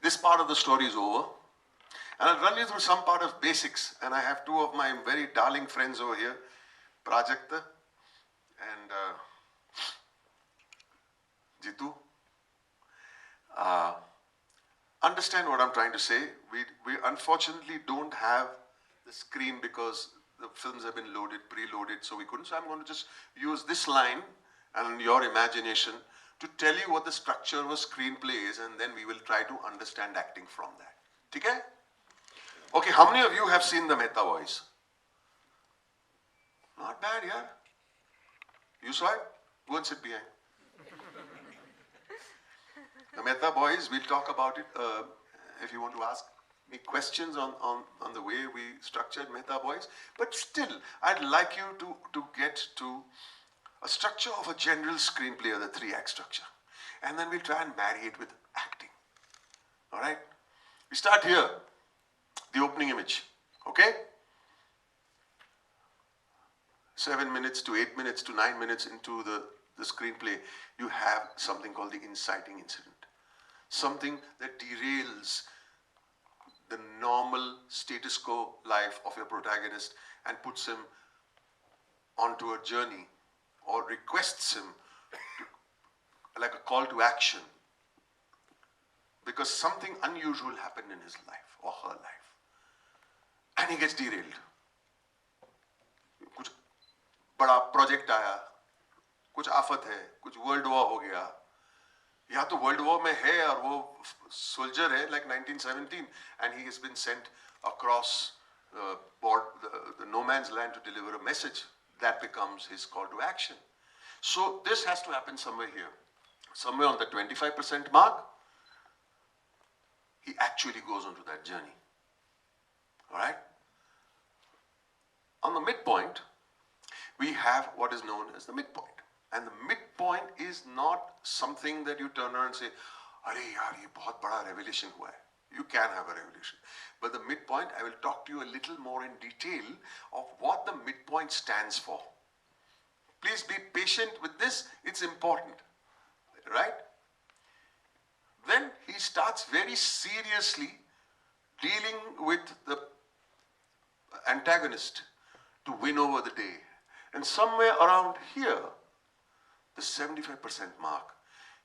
This part of the story is over. And I'll run you through some part of basics. And I have two of my very darling friends over here, Prajakta and Jitu. Understand what I'm trying to say. We unfortunately don't have the screen because the films have been loaded, preloaded, so we couldn't. So I'm going to just use this line and your imagination to tell you what the structure of a screenplay is, and then we will try to understand acting from that. Okay? Okay, how many of you have seen the Mehta Boys? Not bad, yeah? You saw it? Go and sit behind. The Mehta Boys, we'll talk about it if you want to ask me questions on the way we structured Mehta Boys. But still, I'd like you to get to a structure of a general screenplay, or the 3-act structure. And then we'll try and marry it with acting. All right? We start here, the opening image. Okay? 7 minutes to 8 minutes to 9 minutes into the screenplay, you have something called the inciting incident. Something that derails the normal status quo life of your protagonist and puts him onto a journey or requests him to, like a call to action, because something unusual happened in his life or her life. and he gets derailed. कुछ बड़ा project आया, कुछ आफत है, कुछ world war हो गया, या तो वर्ल्ड वॉर में है और वो सोल्जर है like 1917 and he has been sent across the no man's land to deliver a message. That becomes his call to action. So this has to happen somewhere here. Somewhere on the 25% mark, he actually goes onto that journey. Alright? On the midpoint, we have what is known as the midpoint. And the midpoint is not something that you turn around and say, "Arey yaar, ye bahut bada revelation hua hai." You can have a revelation. But the midpoint, I will talk to you a little more in detail of what the midpoint stands for. Please be patient with this, it's important. Right? Then he starts very seriously dealing with the antagonist to win over the day. And somewhere around here, the 75% mark,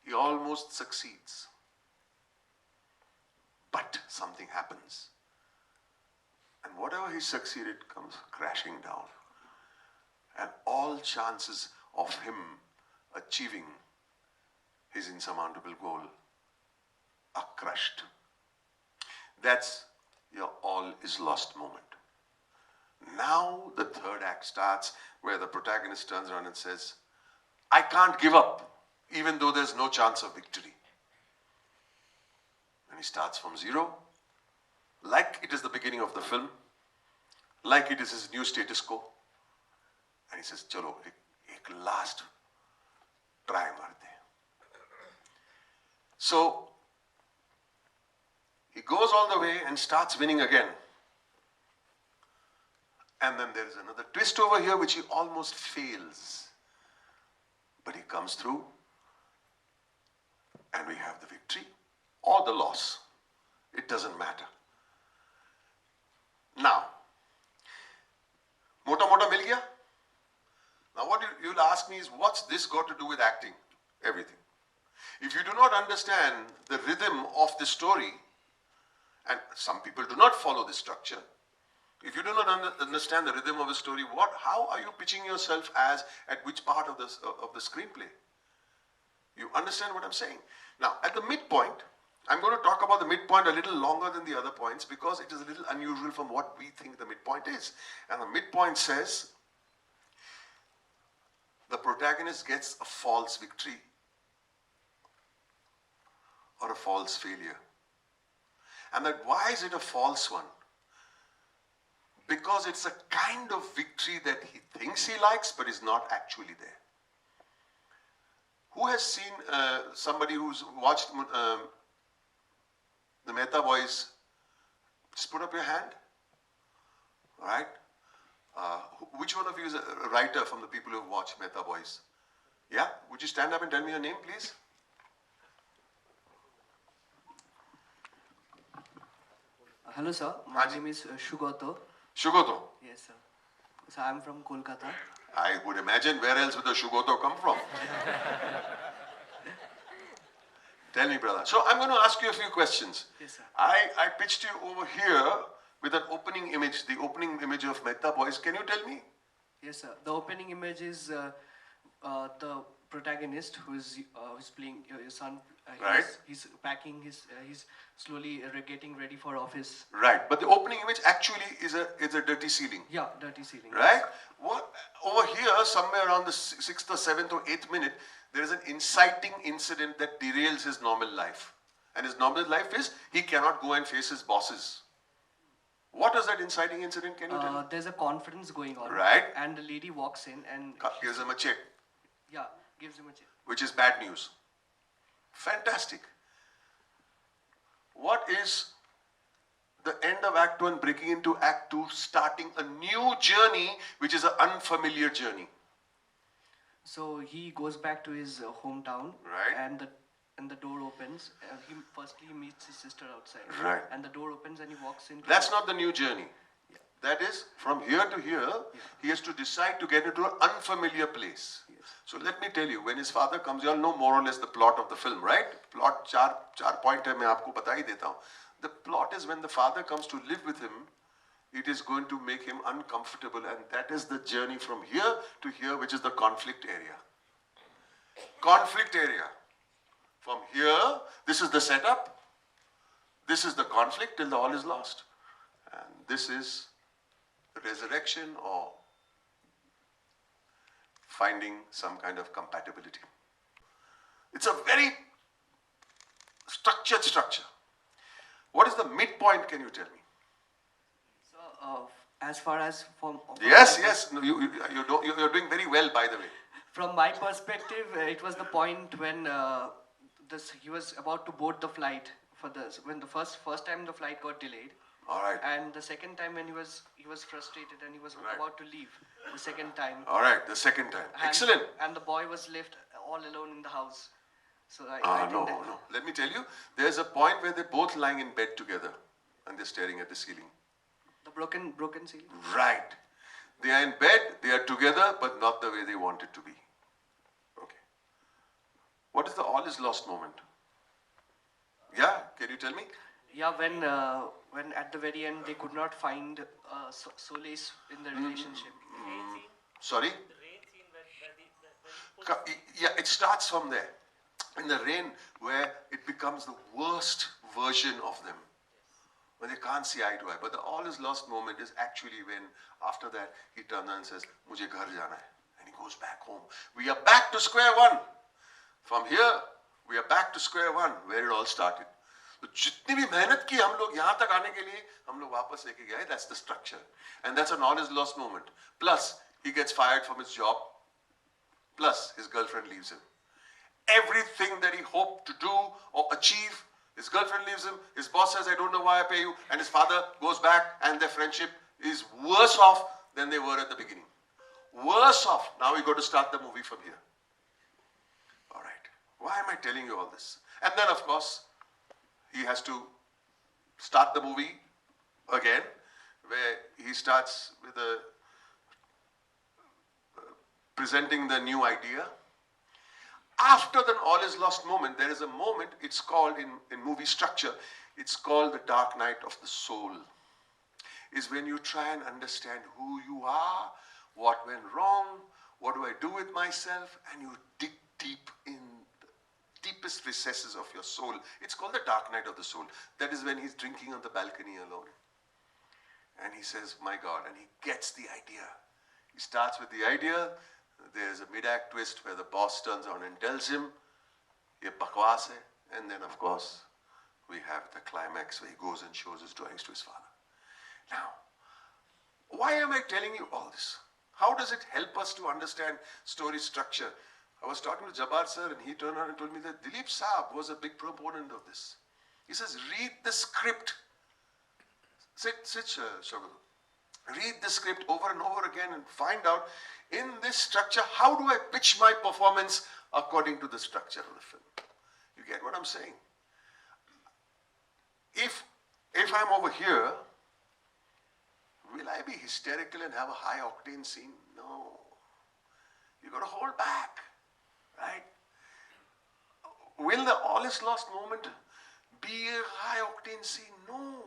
he almost succeeds. But something happens. And whatever he succeeded comes crashing down. And all chances of him achieving his insurmountable goal are crushed. That's your all is lost moment. Now the third act starts where the protagonist turns around and says, "I can't give up even though there's no chance of victory." And he starts from zero, like it is the beginning of the film, like it is his new status quo. And he says, "Chalo, ek last try marte." So he goes all the way and starts winning again. And then there is another twist over here which he almost fails. But he comes through and we have the victory or the loss. It doesn't matter. Now, mota mota mil gaya? Now what you'll ask me is, what's this got to do with acting? Everything. If you do not understand the rhythm of the story, and some people do not follow this structure, if you do not understand the rhythm of a story, how are you pitching yourself as at which part of the screenplay? You understand what I'm saying? Now, at the midpoint, I'm going to talk about the midpoint a little longer than the other points because it is a little unusual from what we think the midpoint is. And the midpoint says, the protagonist gets a false victory or a false failure. And that why is it a false one? Because it's a kind of victory that he thinks he likes but is not actually there. Who has seen somebody who's watched the Mehta Boys? Just put up your hand. All right. Which one of you is a writer from the people who have watched Mehta Boys? Yeah? Would you stand up and tell me your name, please?
Hello, sir. My name is Shugoto.
Shugoto.
Yes, sir. So I'm from Kolkata.
I would imagine where else would the Shugoto come from? Tell me, brother. So I'm going to ask you a few questions.
Yes, sir.
I pitched you over here with an opening image, the opening image of Mehta Boys. Can you tell me?
Yes, sir. The opening image is the protagonist who's playing his son.
Right.
He's packing he's slowly getting ready for office.
Right. But the opening image actually is a dirty ceiling.
Yeah, dirty ceiling.
Right? What, over here, somewhere around the 6th or 7th or 8th minute, there is an inciting incident that derails his normal life. And his normal life is, he cannot go and face his bosses. What is that inciting incident? Can you tell me?
There's a conference going on.
Right.
And the lady walks in and
Gives him a check,
yeah, gives him a check.
which is bad news. Fantastic. What is the end of Act 1 breaking into Act 2, starting a new journey, which is an unfamiliar journey?
So he goes back to his hometown.
Right.
And the door opens. He firstly meets his sister outside.
Right.
And the door opens and he walks in.
That's not the new journey.
Yeah.
That is, from here to here, he has to decide to get into an unfamiliar place.
Yes.
So let me tell you, when his father comes, you all know more or less the plot of the film, right? Plot, char point hai, main aapko bata hi deta hu. The plot is when the father comes to live with him it is going to make him uncomfortable, and that is the journey from here to here, which is the conflict area. Conflict area. From here, this is the setup, this is the conflict till the all is lost, and this is the resurrection or finding some kind of compatibility. It's a very structured structure. What is the midpoint, can you tell me?
So, as far as from
Yes, yes, no, you're doing very well, by the way.
from my perspective, it was the point when he was about to board the flight for when the first time the flight got delayed.
All right.
And the second time when he was frustrated and he was about to leave the second time.
All right, the second time.
And,
Excellent.
And the boy was left all alone in the house. So I
No. Let me tell you, there's a point where they're both lying in bed together and they're staring at the ceiling.
The broken ceiling.
Right. They are in bed, they are together, but not the way they want it to be. Okay. What is the all is lost moment? Yeah, can you tell me?
Yeah, when at the very end they could not find solace in the relationship.
Sorry? Yeah, it starts from there. In the rain, where it becomes the worst version of them. When they can't see eye to eye. But the all is lost moment is actually when, after that, he turns and says, "Mujhe ghar jana hai." And he goes back home. We are back to square one. From here, we are back to square one, where it all started. So, जितनी भी मेहनत की हम लोग यहाँ तक आने के लिए, हम लोग वापस लेके गए. That's the structure. And that's an all is lost moment. Plus, he gets fired from his job. Plus, his girlfriend leaves him. Everything that he hoped to do or achieve, his girlfriend leaves him, his boss says, "I don't know why I pay you," and his father goes back, and their friendship is worse off than they were at the beginning. Worse off. Now we got to start the movie from here. All right. Why am I telling you all this? And then, of course, he has to start the movie again, where he starts with presenting the new idea. After the all is lost moment, there is a moment, it's called in movie structure, it's called the dark night of the soul. Is when you try and understand who you are, what went wrong, what do I do with myself, and you dig deep in the deepest recesses of your soul. It's called the dark night of the soul. That is when he's drinking on the balcony alone. And he says, "My God," and he gets the idea. He starts with the idea. There's a mid-act twist where the boss turns on and tells him, "Ye bakwas hai." And then, of course, we have the climax where he goes and shows his drawings to his father. Now, why am I telling you all this? How does it help us to understand story structure? I was talking to Jabbar sir, and he turned around and told me that Dilip Saab was a big proponent of this. He says, read the script. Sit, Shogul. Read the script over and over again and find out, in this structure, how do I pitch my performance according to the structure of the film? You get what I'm saying? If I'm over here, will I be hysterical and have a high octane scene? No. You got to hold back, right? Will the all is lost moment be a high octane scene? No.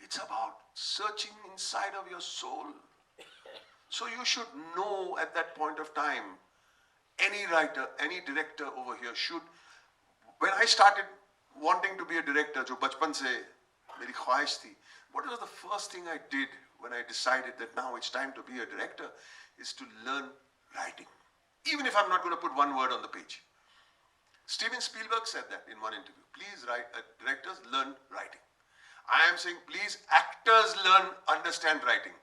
It's about searching inside of your soul. So you should know at that point of time, any writer, any director over here should, when I started wanting to be a director, jo bachpan se meri khwahish thi, what was the first thing I did when I decided that now it's time to be a director, is to learn writing. Even if I'm not going to put one word on the page. Steven Spielberg said that in one interview. Please, directors, learn writing. I am saying, please, actors, understand writing.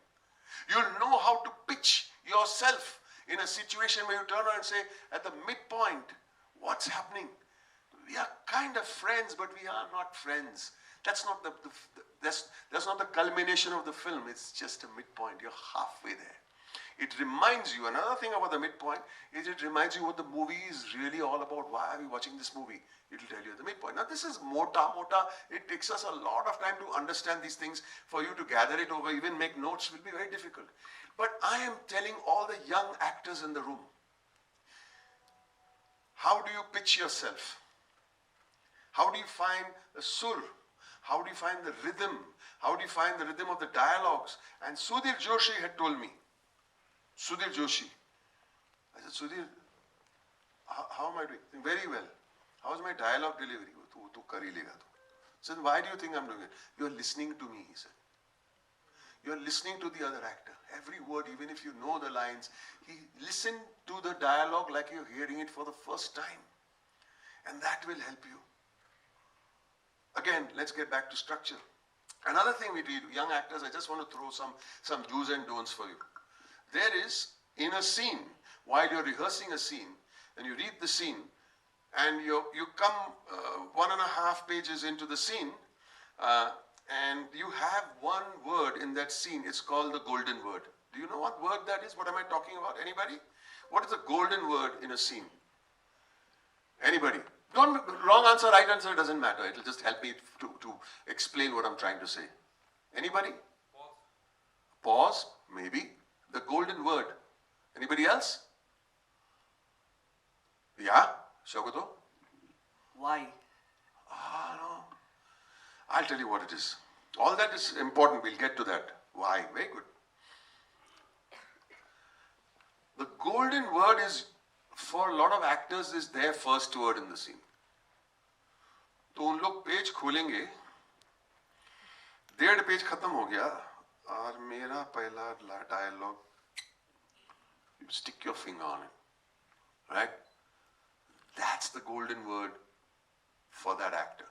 You'll know how to pitch yourself in a situation where you turn around and say, at the midpoint, what's happening? We are kind of friends, but we are not friends. That's not that's not the culmination of the film. It's just a midpoint. You're halfway there. It reminds you, another thing about the midpoint is it reminds you what the movie is really all about. Why are we watching this movie? It will tell you at the midpoint. Now this is mota. It takes us a lot of time to understand these things. For you to gather it over, even make notes will be very difficult. But I am telling all the young actors in the room, how do you pitch yourself? How do you find the sur? How do you find the rhythm? How do you find the rhythm of the dialogues? And Sudhir Joshi had told me, Sudhir Joshi. I said, Sudhir, how am I doing? Very well. How's my dialogue delivery? Tu kar hi lega tu. I said, why do you think I'm doing it? You're listening to me, he said. You're listening to the other actor. Every word, even if you know the lines, listen to the dialogue like you're hearing it for the first time. And that will help you. Again, let's get back to structure. Another thing we do, young actors, I just want to throw some do's and don'ts for you. There is, in a scene, while you're rehearsing a scene, and you read the scene, and you come 1.5 pages into the scene, and you have one word in that scene. It's called the golden word. Do you know what word that is? What am I talking about? Anybody? What is the golden word in a scene? Anybody? Wrong answer, right answer, doesn't matter. It'll just help me to explain what I'm trying to say. Anybody? Pause. Pause, maybe. The golden word. Anybody else? Yeah? Shogoto?
Why?
No. I'll tell you what it is. All that is important. We'll get to that. Why? Very good. The golden word is, for a lot of actors, is their first word in the scene. तो उन लोग page खोलेंगे, 1.5 page खत्म हो गया और मेरा पहला dialogue, you stick your finger on it, right? That's the golden word for that actor.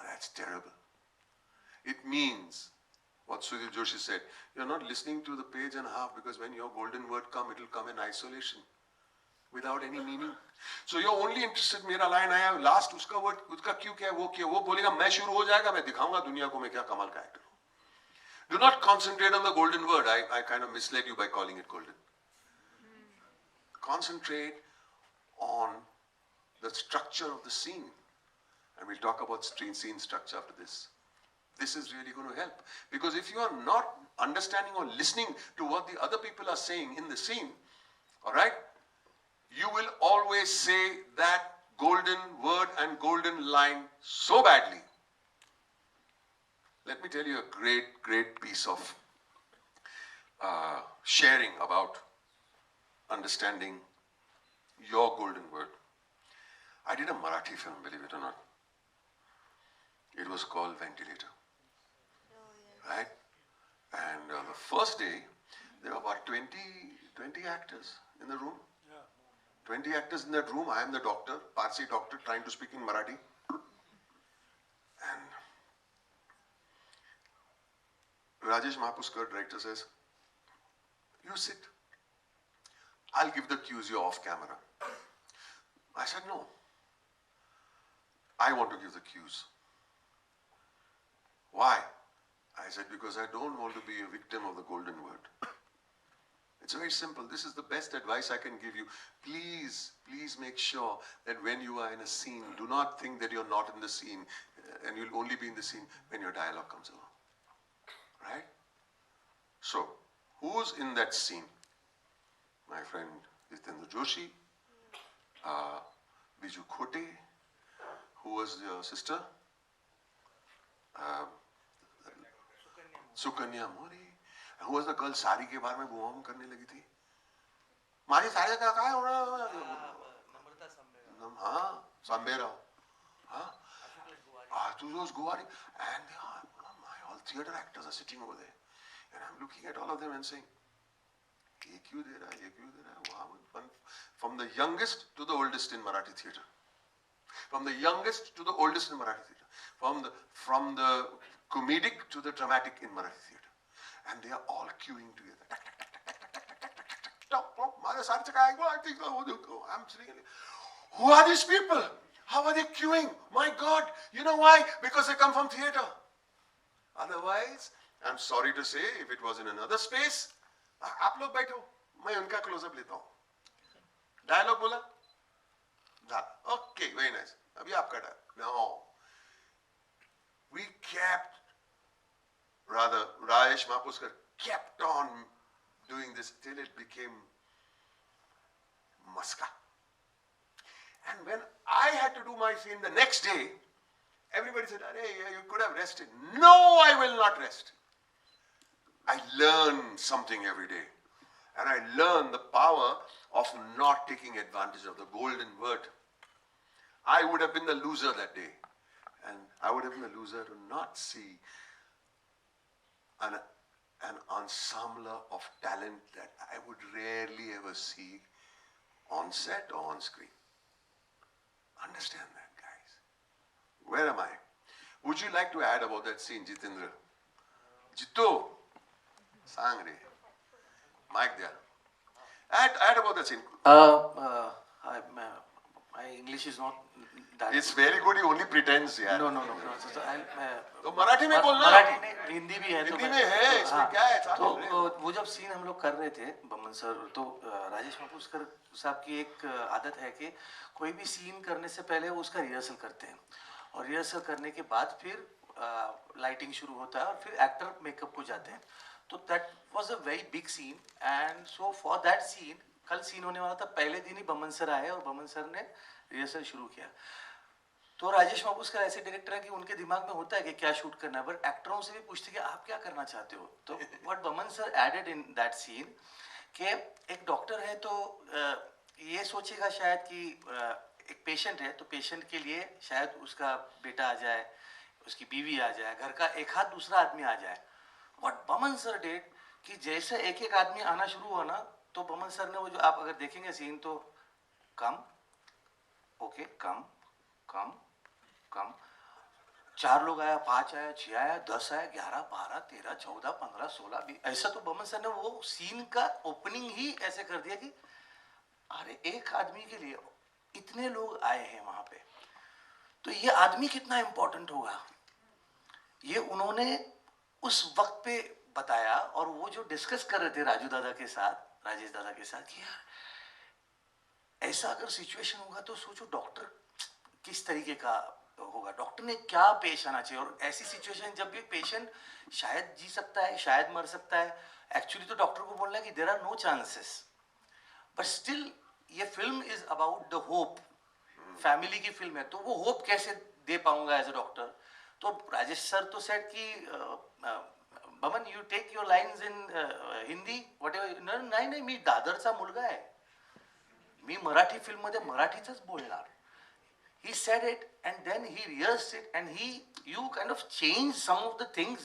That's terrible. It means what Sudhir Joshi said, you're not listening to the 1.5 pages because when your golden word come, it will come in isolation without any meaning. So you're only interested, मेरा line आया last, उसका word, उसका क्यों क्या वो किया, वो बोलेगा मैं शुरू हो जाएगा, मैं दिखाऊंगा दुनिया को मैं क्या कमाल का actor हूँ. Do not concentrate on the golden word. I kind of misled you by calling it golden. Concentrate on the structure of the scene. And we'll talk about scene structure after this. This is really going to help. Because if you are not understanding or listening to what the other people are saying in the scene, all right, you will always say that golden word and golden line so badly. Let me tell you a great piece of sharing about understanding your golden word. I did a Marathi film, believe it or not. It was called Ventilator. Right? And the first day, there were about 20 actors in the room. 20 actors in that room. I am the doctor, Parsi doctor, trying to speak in Marathi. And Rajesh Mahapuskar, director, says, you sit. I'll give the cues, you're off camera. I said, no. I want to give the cues. Why? I said, because I don't want to be a victim of the golden word. It's very simple. This is the best advice I can give you. Please make sure that when you are in a scene, do not think that you're not in the scene and you'll only be in the scene when your dialogue comes along. Right? So, who's in that scene? My friend Vijay Tendulkar Joshi, Biju Khote, who was your sister? Sukanya Mori. Who was the girl sari के बारे में बुआम करने लगी थी? मारी साड़ी का क्या हो रहा है? हाँ, Sambera. हाँ. To those Guwari, and all theatre actors are sitting over there, and I'm looking at all of them and saying, ये क्यों दे रहा है? ये क्यों दे रहा है? Wow. From the youngest to the oldest in Marathi theatre. From the youngest to the oldest in Marathi theatre. From the comedic to the dramatic in Marathi theatre. And they are all queuing together. I'm sitting there. Who are these people? How are they queuing? My God, you know why? Because they come from theatre. Otherwise, I'm sorry to say, if it was in another space, आप लोग बैठो, मैं उनका close-up लेता हूँ. Dialogue बोला? Okay, very nice. अभी आपका dialogue. No. We kept, rather, Rajesh Mahapuskar kept on doing this till it became maska. And when I had to do my scene the next day, Everybody said, "Arey, you could have rested." No, I will not rest. I learn something every day. And I learn the power of not taking advantage of the golden word. I would have been the loser that day. And I would have been the loser to not see an ensemble of talent that I would rarely ever see on set or on screen. Understand that, guys. Where am I? Would you like to add about that scene, Jitendra? Jitto, sang re. Mic there. Add about that scene.
My English is not that.
It's very good. He only pretends, yeah.
No.
तो मराठी में बोलना.
मराठी नहीं, हिंदी भी है.
हिंदी में है, इसमें क्या है?
तो वो जब सीन हम लोग कर रहे थे बमन सर, तो राजेश मापुस्कर साहब की एक आदत है कि कोई भी सीन करने से पहले वो उसका रिहर्सल करते हैं, और रिहर्सल करने के बाद फिर लाइटिंग शुरू होता है और फिर एक्टर मेकअप को जाते हैं. तो that was a very big scene, and so for that scene, कल सीन होने वाला था, पहले दिन ही बमन सर आए और बमन सर ने रिहर्सल शुरू किया. तो राजेश मापुस्कर ऐसे डायरेक्टर है कि उनके दिमाग में होता है कि क्या शूट करना है, बट एक्टरों से भी पूछते कि आप क्या करना चाहते हो. तो what Boman sir added in that scene कि एक डॉक्टर है तो ये सोचेगा शायद कि एक पेशेंट है, तो पेशेंट के लिए शायद उसका बेटा आ जाए, उसकी बीवी आ जाए, घर का एक हाथ दूसरा आदमी आ जाए. व्हाट बमन सर डिड कि जैसे एक एक आदमी आना शुरू हुआ ना, तो बमन सर ने वो जो आप अगर देखेंगे सीन, तो कम ओके, कम 4 लोग आया, 5 आया, 6 आया, 10 आया, 11, 12, 13, 14, 15, 16, 20. ऐसा तो बमन सर ने वो सीन का ओपनिंग ही ऐसे कर दिया कि अरे एक आदमी के लिए इतने लोग आए हैं वहां पे, तो ये आदमी कितना इंपॉर्टेंट होगा, ये उन्होंने उस वक्त पे बताया. और वो जो डिस्कस कर रहे थे राजू दादा के साथ, राजेश दादा के साथ, कि यार ऐसा अगर सिचुएशन होगा तो सोचो डॉक्टर किस तरीके का होगा, डॉक्टर ने क्या पेश आना चाहिए. और ऐसी सिचुएशन जब भी पेशेंट शायद जी सकता है, शायद मर सकता है, एक्चुअली तो डॉक्टर को बोलना है कि there are no chances, but still ये film is about the hope. Family की फिल्म है, तो वो होप कैसे दे पाऊंगा एज अ डॉक्टर. तो राजेश सर तो सेट की Boman you take your lines in Hindi whatever. नाही मी दादरचा मुलगा आहे, मी मराठी फिल्म मध्ये मराठीच बोलणार. He said it and then he rehearsed it and you kind of changed some of the things.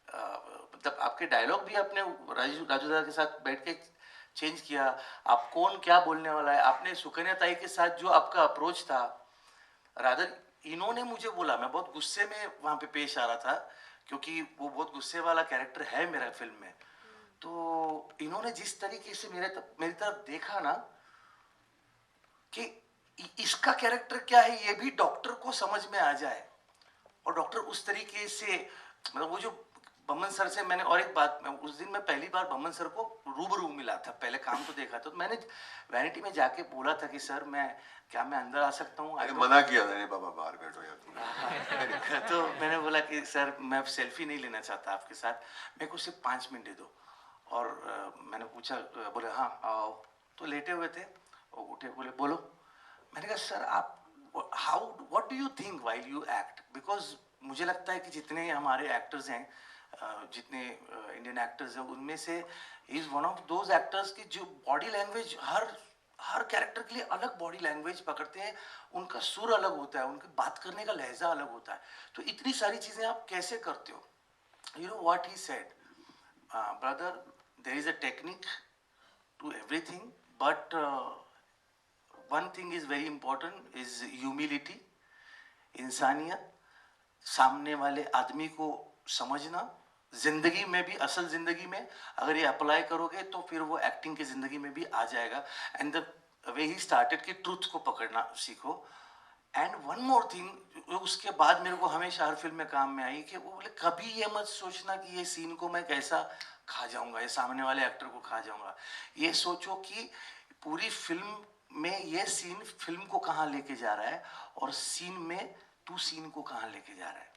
मतलब आपके डायलॉग भी आपने राजू दादा के साथ बैठ के चेंज किया. आप कौन क्या बोलने वाला है, आपने सुकन्या ताई के साथ जो आपका अप्रोच था, रादर इन्होंने मुझे बोला, मैं बहुत गुस्से में वहाँ पे पेश आ रहा था क्योंकि वो बहुत गुस्से वाला कैरेक्टर है मेरा फिल्म में. तो इन्होंने जिस तरीके से मेरी तरफ देखा ना कि इसका कैरेक्टर क्या है ये भी डॉक्टर को समझ में आ जाए, और डॉक्टर उस तरीके से, मतलब वो जो बमन सर से मैंने, और एक बात, मैं उस दिन मैं पहली बार बमन सर को रूबरू मिला था, पहले काम तो देखा था, तो मैंने वैनिटी में जाके बोला था कि सर मैं अंदर आ सकता हूँ.
मना किया था, बाबा बाहर बैठो यार.
तो मैंने बोला कि सर मैं सेल्फी नहीं लेना चाहता आपके साथ, मेरे को सिर्फ 5 मिनट दे दो. और मैंने पूछा, बोले हाँ आओ. तो लेटे हुए थे, वो उठे, बोले बोलो. मैंने कहा सर आप what do you think while you act, because मुझे लगता है कि जितने हमारे एक्टर्स हैं, जितने इंडियन एक्टर्स हैं, उनमें से is one of those actors की जो बॉडी लैंग्वेज हर कैरेक्टर के लिए अलग बॉडी लैंग्वेज पकड़ते हैं, उनका सुर अलग होता है, उनके बात करने का लहजा अलग होता है. तो इतनी सारी चीजें आप कैसे करते हो. You know what he said, brother there is a technique to everything, but one thing is very important is humility, इंसानियत, सामने वाले आदमी को समझना. जिंदगी में भी, असल जिंदगी में अगर ये अप्लाई करोगे तो फिर वो एक्टिंग की जिंदगी में भी आ जाएगा. And the way he started कि ट्रूथ को पकड़ना सीखो. एंड वन मोर थिंग, उसके बाद मेरे को हमेशा हर फिल्म में काम में आई कि वो बोले कभी ये मत सोचना कि ये सीन को मैं कैसा खा जाऊंगा, ये सामने वाले एक्टर को खा जाऊंगा. ये सोचो कि पूरी फिल्म में ये सीन फिल्म को कहाँ लेके जा रहा है, और सीन में तू सीन को कहाँ लेके जा रहा है,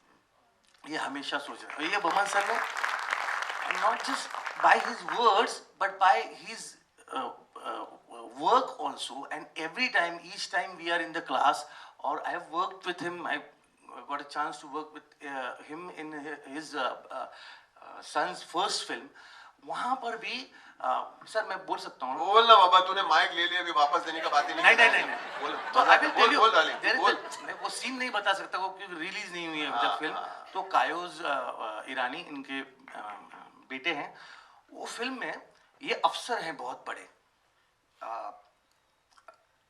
ये हमेशा सोच रहा है. ये बमन सर ने not just by his words but by his work also, and every time, each time we are in the class or I have worked with him, got a chance to work with him in his son's first film. वहाँ पर भी sir मैं बोल सकता हूँ
बोल ना बाबा, तूने माइक ले लिया, अभी वापस देने का बात ही नहीं।
नहीं
बोल,
तो I will tell you,
बोल डाले,
there is
बोल।
मैं वो सीन नहीं बता सकता वो क्योंकि रिलीज नहीं हुई है अभी तक फिल्म। तो कायोज ईरानी इनके बेटे हैं। वो फिल्म में ये अफसर हैं बहुत बड़े,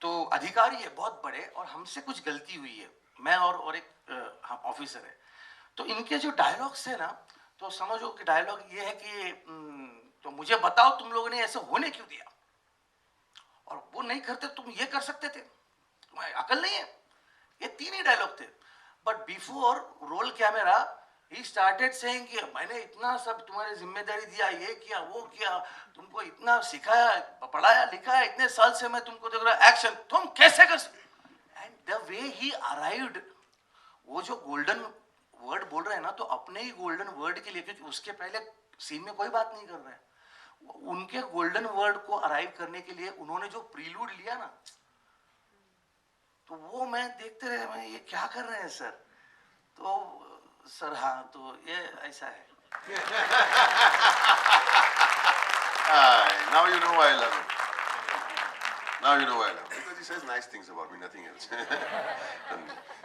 तो अधिकारी है बहुत बड़े, और हमसे कुछ गलती हुई है, मैं और एक ऑफिसर है। तो इनके जो डायलॉग्स है ना, तो समझो कि डायलॉग ये है कि तो मुझे बताओ तुम लोगों ने ऐसे होने क्यों दिया, और वो नहीं करते तुम ये कर सकते थे, तुम्हें अकल नहीं है। ये 3 ही डायलॉग थे, but before roll camera he started saying कि मैंने इतना सब तुम्हारी जिम्मेदारी दिया, ये किया वो किया, तुमको इतना सिखाया पढ़ाया लिखाया, इतने साल से मैं तुमको देख रहा, एक्शन तुम कैसे कर सकते। And the way he arrived, वो जो गोल्डन वर्ड बोल रहे हैं ना, तो अपने ही गोल्डन वर्ड के लिए, क्योंकि उसके पहले सीन में कोई बात नहीं कर रहा है, उनके गोल्डन वर्ड को अराइव करने के लिए उन्होंने जो प्रीलूड लिया ना, तो वो मैं देखते रहे, मैं ये क्या कर रहे हैं सर। तो सर हाँ, तो ये ऐसा है।
Now you know why I love him. Now you know why I love him. Because he says nice things about me, nothing else.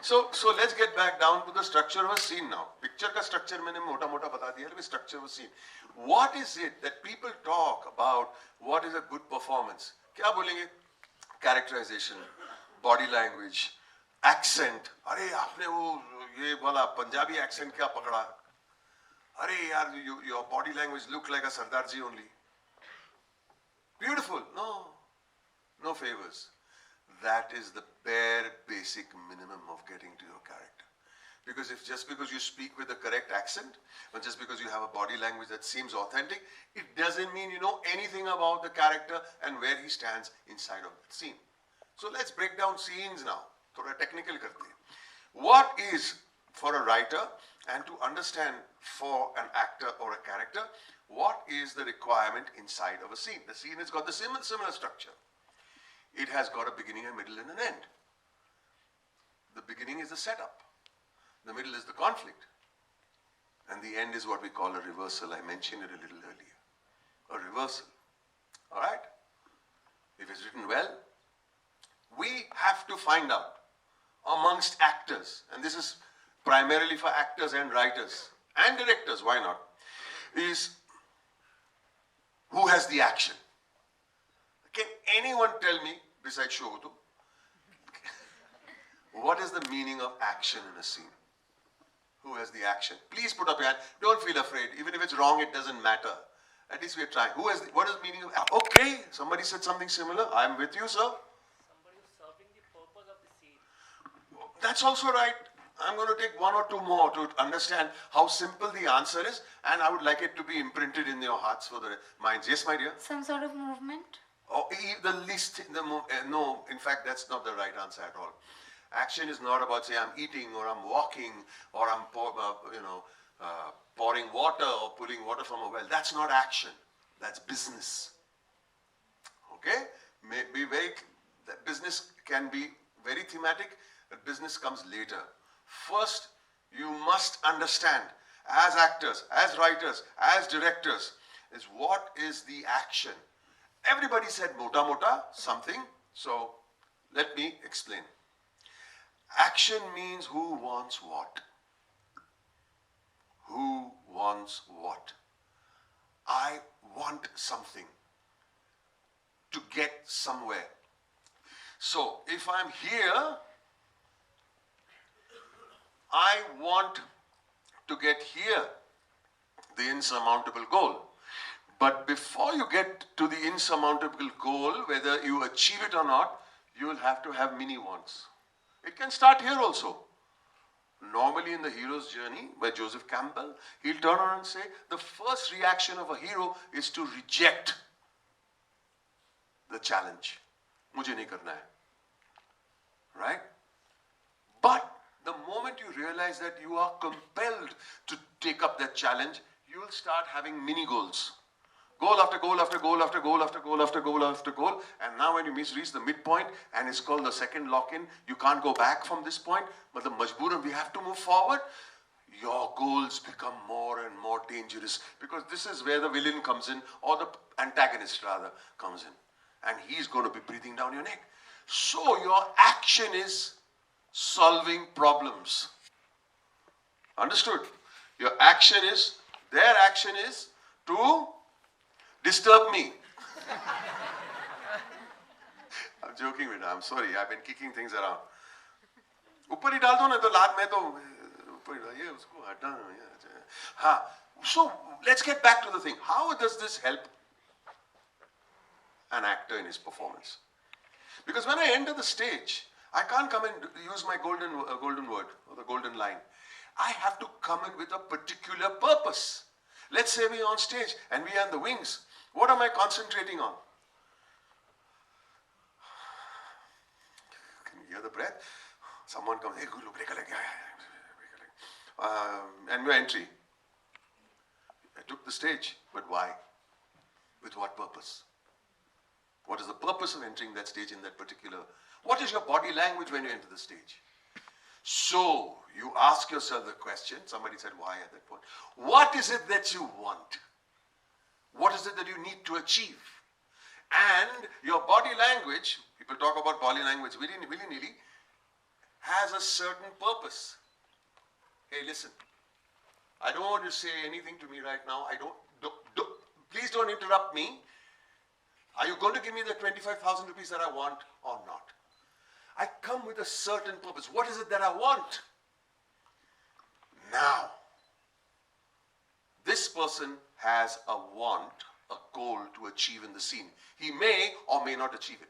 So let's get back down to the structure of a scene now. Picture का structure मैंने मोटा-मोटा बता दिया, लेकिन structure of a scene. What is it that people talk about? What is a good performance? क्या बोलेंगे? Characterization, body language, accent. अरे आपने वो ये वाला पंजाबी accent क्या पकड़ा? अरे यार, your body language look like a Sardar ji only. Beautiful. No favors. That is the bare basic minimum of getting to your character. Because just because you speak with the correct accent, or just because you have a body language that seems authentic, it doesn't mean you know anything about the character and where he stands inside of that scene. So let's break down scenes now. Thoda technical karte hain. What is for a writer and to understand for an actor or a character, what is the requirement inside of a scene? The scene has got the similar structure. It has got a beginning, a middle, and an end. The beginning is the setup. The middle is the conflict. And the end is what we call a reversal. I mentioned it a little earlier. A reversal. Alright? If it's written well, we have to find out amongst actors, and this is primarily for actors and writers and directors, why not, is who has the action. Can anyone tell me, besides Shogotu, what is the meaning of action in a scene? Who has the action? Please put up your hand. Don't feel afraid. Even if it's wrong, it doesn't matter. At least we're trying. What is the meaning of action? Okay, somebody said something similar. I'm with you, sir.
Somebody who's serving the purpose of the scene.
That's also right. I'm going to take 1 or 2 more to understand how simple the answer is, and I would like it to be imprinted in your hearts for the minds. Yes, my dear?
Some sort of movement?
Oh, the least, no, in fact, that's not the right answer at all. Action is not about, say, I'm eating, or I'm walking, or I'm pouring water, or pulling water from a well. That's not action. That's business. Okay? That business can be very thematic, but business comes later. First, you must understand, as actors, as writers, as directors, is what is the action. Everybody said mota, something. So, let me explain. Action means who wants what. Who wants what? I want something to get somewhere. So, if I'm here, I want to get here, the insurmountable goal. But before you get to the insurmountable goal, whether you achieve it or not, you will have to have mini wants. It can start here also. Normally in the hero's journey by Joseph Campbell, he'll turn around and say, the first reaction of a hero is to reject the challenge. Mujhe nahi karna hai. Right? But the moment you realize that you are compelled to take up that challenge, you will start having mini goals. Goal after goal after goal after goal after goal after goal after goal. And now when you reach the midpoint, and it's called the second lock-in, you can't go back from this point. But the majbooran, we have to move forward. Your goals become more and more dangerous, because this is where the villain comes in, or the antagonist rather comes in. And he's going to be breathing down your neck. So your action is solving problems. Understood? Your action is, their action is to disturb me. I'm joking with I'm sorry, I've been kicking things around. ऊपर ही डाल दो ना तो लाद में तो ऊपर ही डालिए उसको हटा हाँ. So let's get back to the thing. How does this help an actor in his performance? Because when I enter the stage, I can't come and use my golden word or the golden line. I have to come in with a particular purpose. Let's say we're on stage and we are in the wings. What am I concentrating on? Can you hear the breath? Someone comes, hey, good, break a leg. And we're entry. I took the stage, but why? With what purpose? What is the purpose of entering that stage in that particular? What is your body language when you enter the stage? So you ask yourself the question, somebody said why at that point. What is it that you want? What is it that you need to achieve? And your body language, people talk about body language willy-nilly, has a certain purpose. Hey, listen, I don't want you to say anything to me right now. Please don't interrupt me. Are you going to give me the 25,000 rupees that I want or not? I come with a certain purpose. What is it that I want? Now, this person has a want, a goal to achieve in the scene. He may or may not achieve it.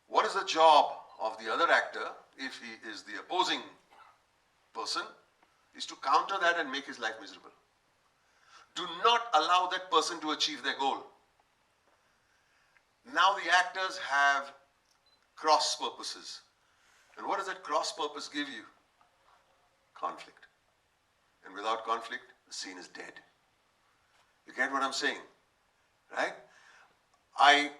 What is the job of the other actor, if he is the opposing person, is to counter that and make his life miserable. Do not allow that person to achieve their goal. Now the actors have cross purposes. And what does that cross purpose give you? Conflict. And without conflict, the scene is dead. You get what I'm saying? Right? I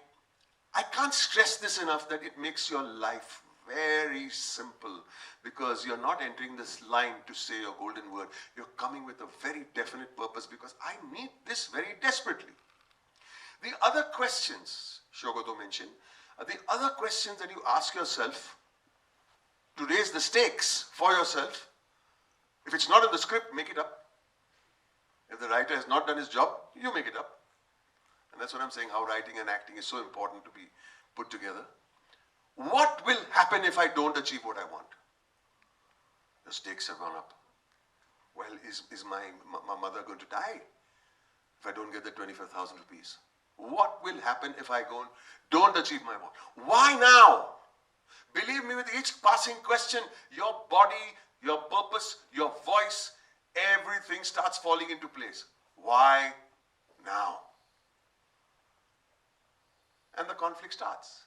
can't stress this enough that it makes your life very simple, because you're not entering this line to say your golden word. You're coming with a very definite purpose, because I need this very desperately. The other questions, Shogoto mentioned, the other questions that you ask yourself to raise the stakes for yourself, if it's not in the script, make it up. If the writer has not done his job, you make it up. And that's what I'm saying, how writing and acting is so important to be put together. What will happen if I don't achieve what I want? The stakes have gone up. Well, is my mother going to die if I don't get the 25,000 rupees? What will happen if I don't achieve my want? Why now? Believe me, with each passing question, your body, your purpose, your voice, everything starts falling into place. Why now? And the conflict starts.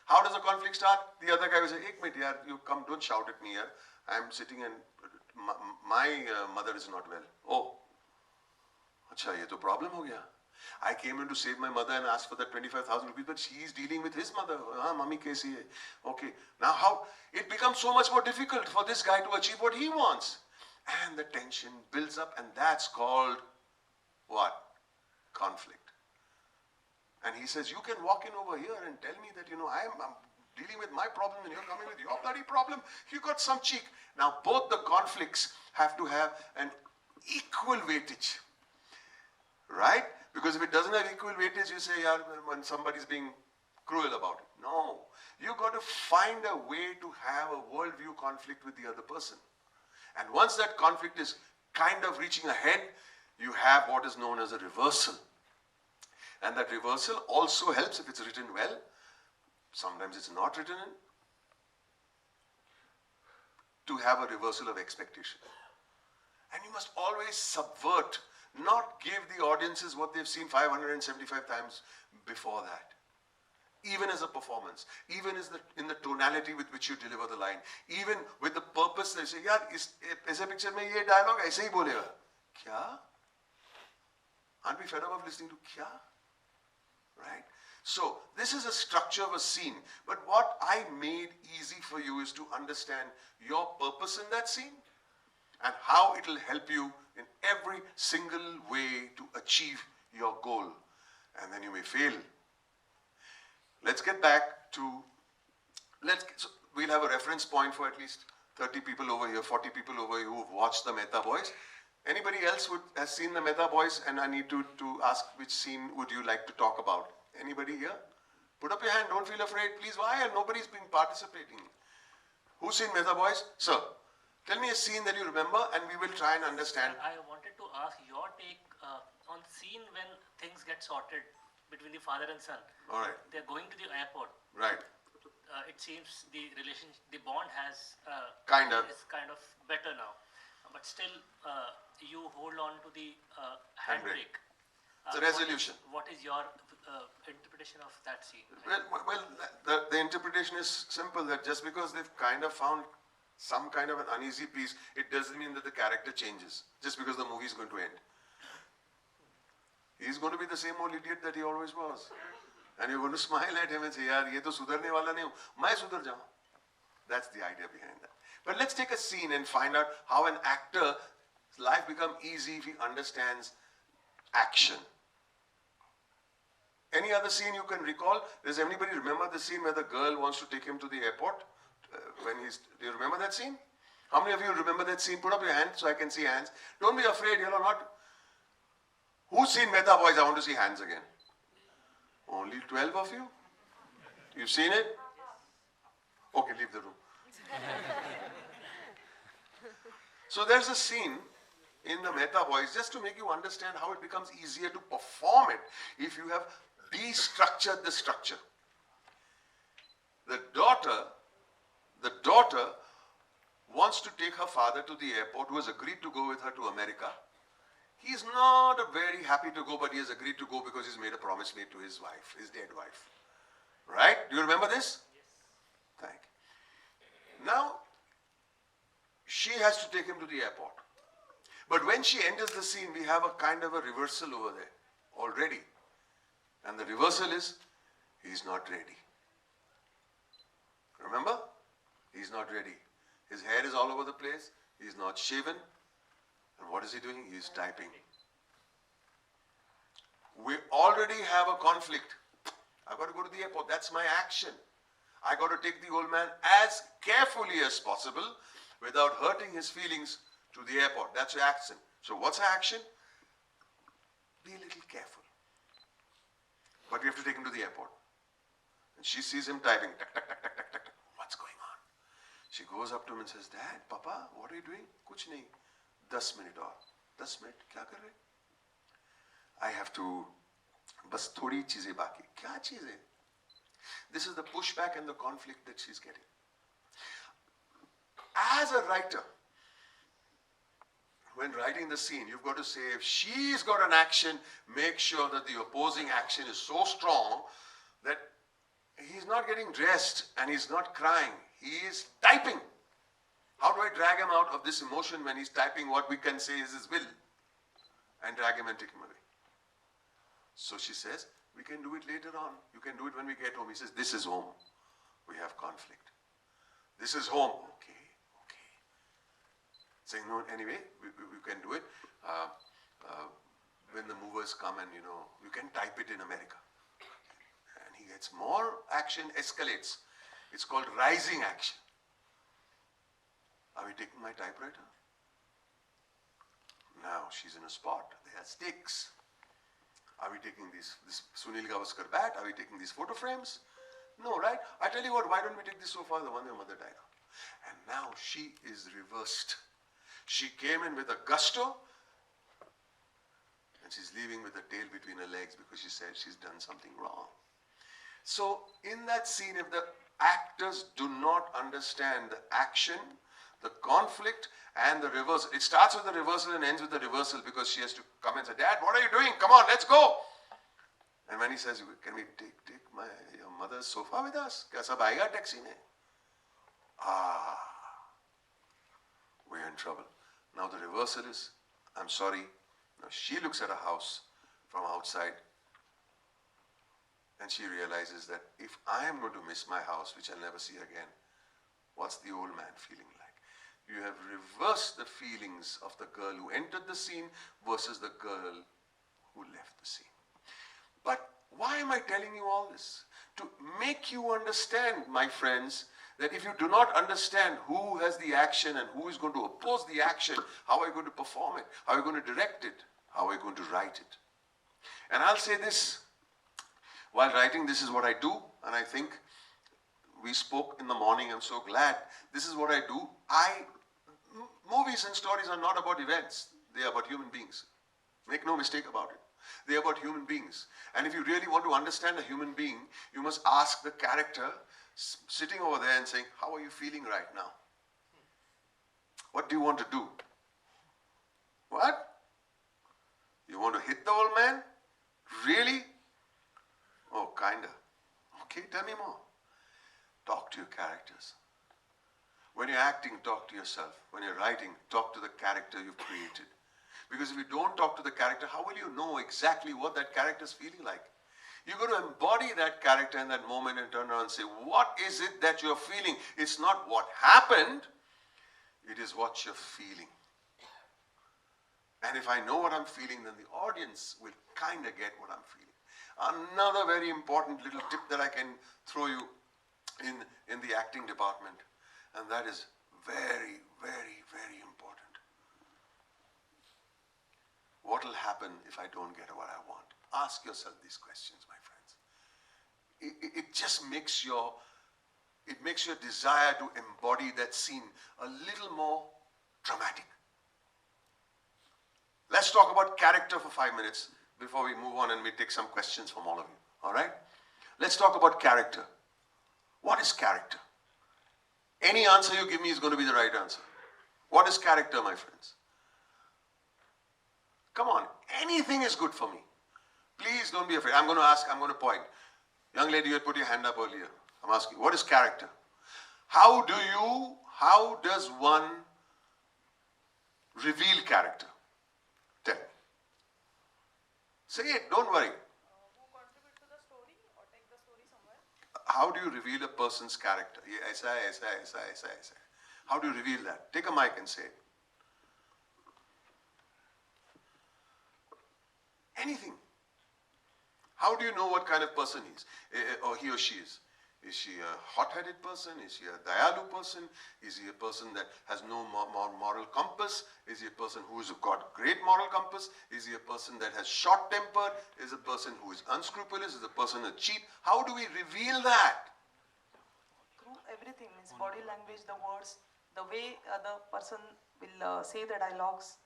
How does the conflict start? The other guy will say, "Ek minute, yaar, you come, don't shout at me, yaar. I'm sitting and my mother is not well." Oh, acha, ye to problem ho gaya. I came in to save my mother and ask for that 25,000 rupees, but she is dealing with his mother. Ah, mummy kaisi hai? Okay. Now how? It becomes so much more difficult for this guy to achieve what he wants. And the tension builds up, and that's called what? Conflict. And he says, you can walk in over here and tell me that, I'm dealing with my problem and you're coming with your bloody problem. You got some cheek. Now, both the conflicts have to have an equal weightage. Right? Because if it doesn't have equal weightage, you say, yeah, when somebody's being cruel about it. No. You got to find a way to have a worldview conflict with the other person. And once that conflict is kind of reaching a head, you have what is known as a reversal. And that reversal also helps if it's written well. Sometimes it's not written in. To have a reversal of expectation. And you must always subvert, not give the audiences what they've seen 575 times before that. Even as a performance, even as in the tonality with which you deliver the line, even with the purpose, they say, yaar, aise picture mein ye dialogue aise hi bolega. Kya? Aren't we fed up of listening to kya? Right? So, this is a structure of a scene. But what I made easy for you is to understand your purpose in that scene and how it will help you in every single way to achieve your goal. And then you may fail. Let's get back to, so we'll have a reference point for at least 30 people over here, 40 people over here who have watched the Mehta Boys. Anybody else has seen the Mehta Boys? And I need to ask, which scene would you like to talk about? Anybody here? Put up your hand, don't feel afraid, please. Why? Nobody's been participating. Who's seen Mehta Boys? Sir, tell me a scene that you remember and we will try and understand.
I wanted to ask your take on scene when things get sorted between the father and son.
All right.
They're going to the airport.
Right.
It seems the relationship, the bond is kind of better now. But still, you hold on to the handbrake.
It's a resolution.
What is your interpretation of that scene?
Well, the interpretation is simple, that just because they've kind of found some kind of an uneasy piece, it doesn't mean that the character changes, just because the movie is going to end. He's going to be the same old idiot that he always was. And you're going to smile at him and say, yaar, ye to sudharne wala nahi hu, main sudhar jaun. That's the idea behind that. But let's take a scene and find out how an actor's life becomes easy if he understands action. Any other scene you can recall? Does anybody remember the scene where the girl wants to take him to the airport? Do you remember that scene? How many of you remember that scene? Put up your hand so I can see hands. Don't be afraid, you're not. Who's seen Mehta Boys? I want to see hands again. Only 12 of you? You've seen it? Okay, leave the room. So there's a scene in the Mehta Boys, just to make you understand how it becomes easier to perform it if you have destructured the structure. The daughter wants to take her father to the airport, who has agreed to go with her to America. He's not very happy to go, but he has agreed to go because he's made a promise made to his wife, his dead wife. Right? Do you remember this?
Yes.
Thank you. Now, she has to take him to the airport. But when she enters the scene, we have a kind of a reversal over there already. And the reversal is, he's not ready. Remember? He's not ready. His hair is all over the place. He's not shaven. And what is he doing? He's typing. We already have a conflict. I've got to go to the airport. That's my action. I got to take the old man as carefully as possible without hurting his feelings to the airport. That's your action. So what's her action? Be a little careful. But we have to take him to the airport. And she sees him typing. Tuck, tuck, tuck, tuck, tuck, tuck. What's going on? She goes up to him and says, Dad, Papa, what are you doing? Kuch nahi. 10 minute और 10 minute क्या कर रहे? I have to बस थोड़ी चीजें बाकी. क्या चीजें? This is the pushback and the conflict that she's getting. As a writer, when writing the scene, you've got to say, if she's got an action, make sure that the opposing action is so strong that he's not getting dressed and he's not crying. He is typing. How do I drag him out of this emotion when he's typing what we can say is his will? And drag him and take him away. So she says, we can do it later on. You can do it when we get home. He says, this is home. We have conflict. This is home. Okay. Saying, no, anyway, we can do it. When the movers come and, you can type it in America. And he gets more action, escalates. It's called rising action. Are we taking my typewriter? Now she's in a spot. There are sticks. Are we taking this Sunil Gavaskar bat? Are we taking these photo frames? No, right? I tell you what, why don't we take this sofa, the one your mother died on? And now she is reversed. She came in with a gusto and she's leaving with a tail between her legs because she said she's done something wrong. So in that scene, if the actors do not understand the action, the conflict and the reversal. It starts with the reversal and ends with the reversal because she has to come and say, Dad, what are you doing? Come on, let's go. And when he says, can we take your mother's sofa with us? Kya sab aayega taxi mein? We're in trouble. Now the reversal is, I'm sorry. Now she looks at a house from outside. And she realizes that if I am going to miss my house, which I'll never see again, what's the old man feeling like? You have reversed the feelings of the girl who entered the scene versus the girl who left the scene. But why am I telling you all this? To make you understand, my friends, that if you do not understand who has the action and who is going to oppose the action, how are you going to perform it? How are you going to direct it? How are you going to write it? And I'll say this, while writing, this is what I do, and I think we spoke in the morning, I'm so glad. This is what I do. Movies and stories are not about events. They are about human beings. Make no mistake about it. They are about human beings. And if you really want to understand a human being, you must ask the character sitting over there and saying, how are you feeling right now? What do you want to do? What? You want to hit the old man? Really? Oh, kinda. Okay, tell me more. Talk to your characters. When you're acting, talk to yourself. When you're writing, talk to the character you've created. Because if you don't talk to the character, how will you know exactly what that character is feeling like? You've got to embody that character in that moment and turn around and say, what is it that you're feeling? It's not what happened, it is what you're feeling. And if I know what I'm feeling, then the audience will kind of get what I'm feeling. Another very important little tip that I can throw you in the acting department, and that is very, very, very important. What will happen if I don't get what I want? Ask yourself these questions, my friends. It just makes your desire to embody that scene a little more dramatic. Let's talk about character for 5 minutes before we move on and we take some questions from all of you. All right? Let's talk about character. What is character? Any answer you give me is going to be the right answer. What is character, my friends? Come on, anything is good for me. Please don't be afraid. I'm going to ask, I'm going to point. Young lady, you had put your hand up earlier. I'm asking, what is character? How does one reveal character? Tell me. Say it, don't worry.
Who contribute to the story or take the story somewhere?
How do you reveal a person's character? How do you reveal that? Take a mic and say it. Anything. How do you know what kind of person he is, or he or she is? Is she a hot-headed person? Is she a dayalu person? Is he a person that has no moral compass? Is he a person who has got great moral compass? Is he a person that has short temper? Is a person who is unscrupulous? Is a person a cheat? How do we reveal that?
Through everything, means body language, the words, the way the person will say the dialogues,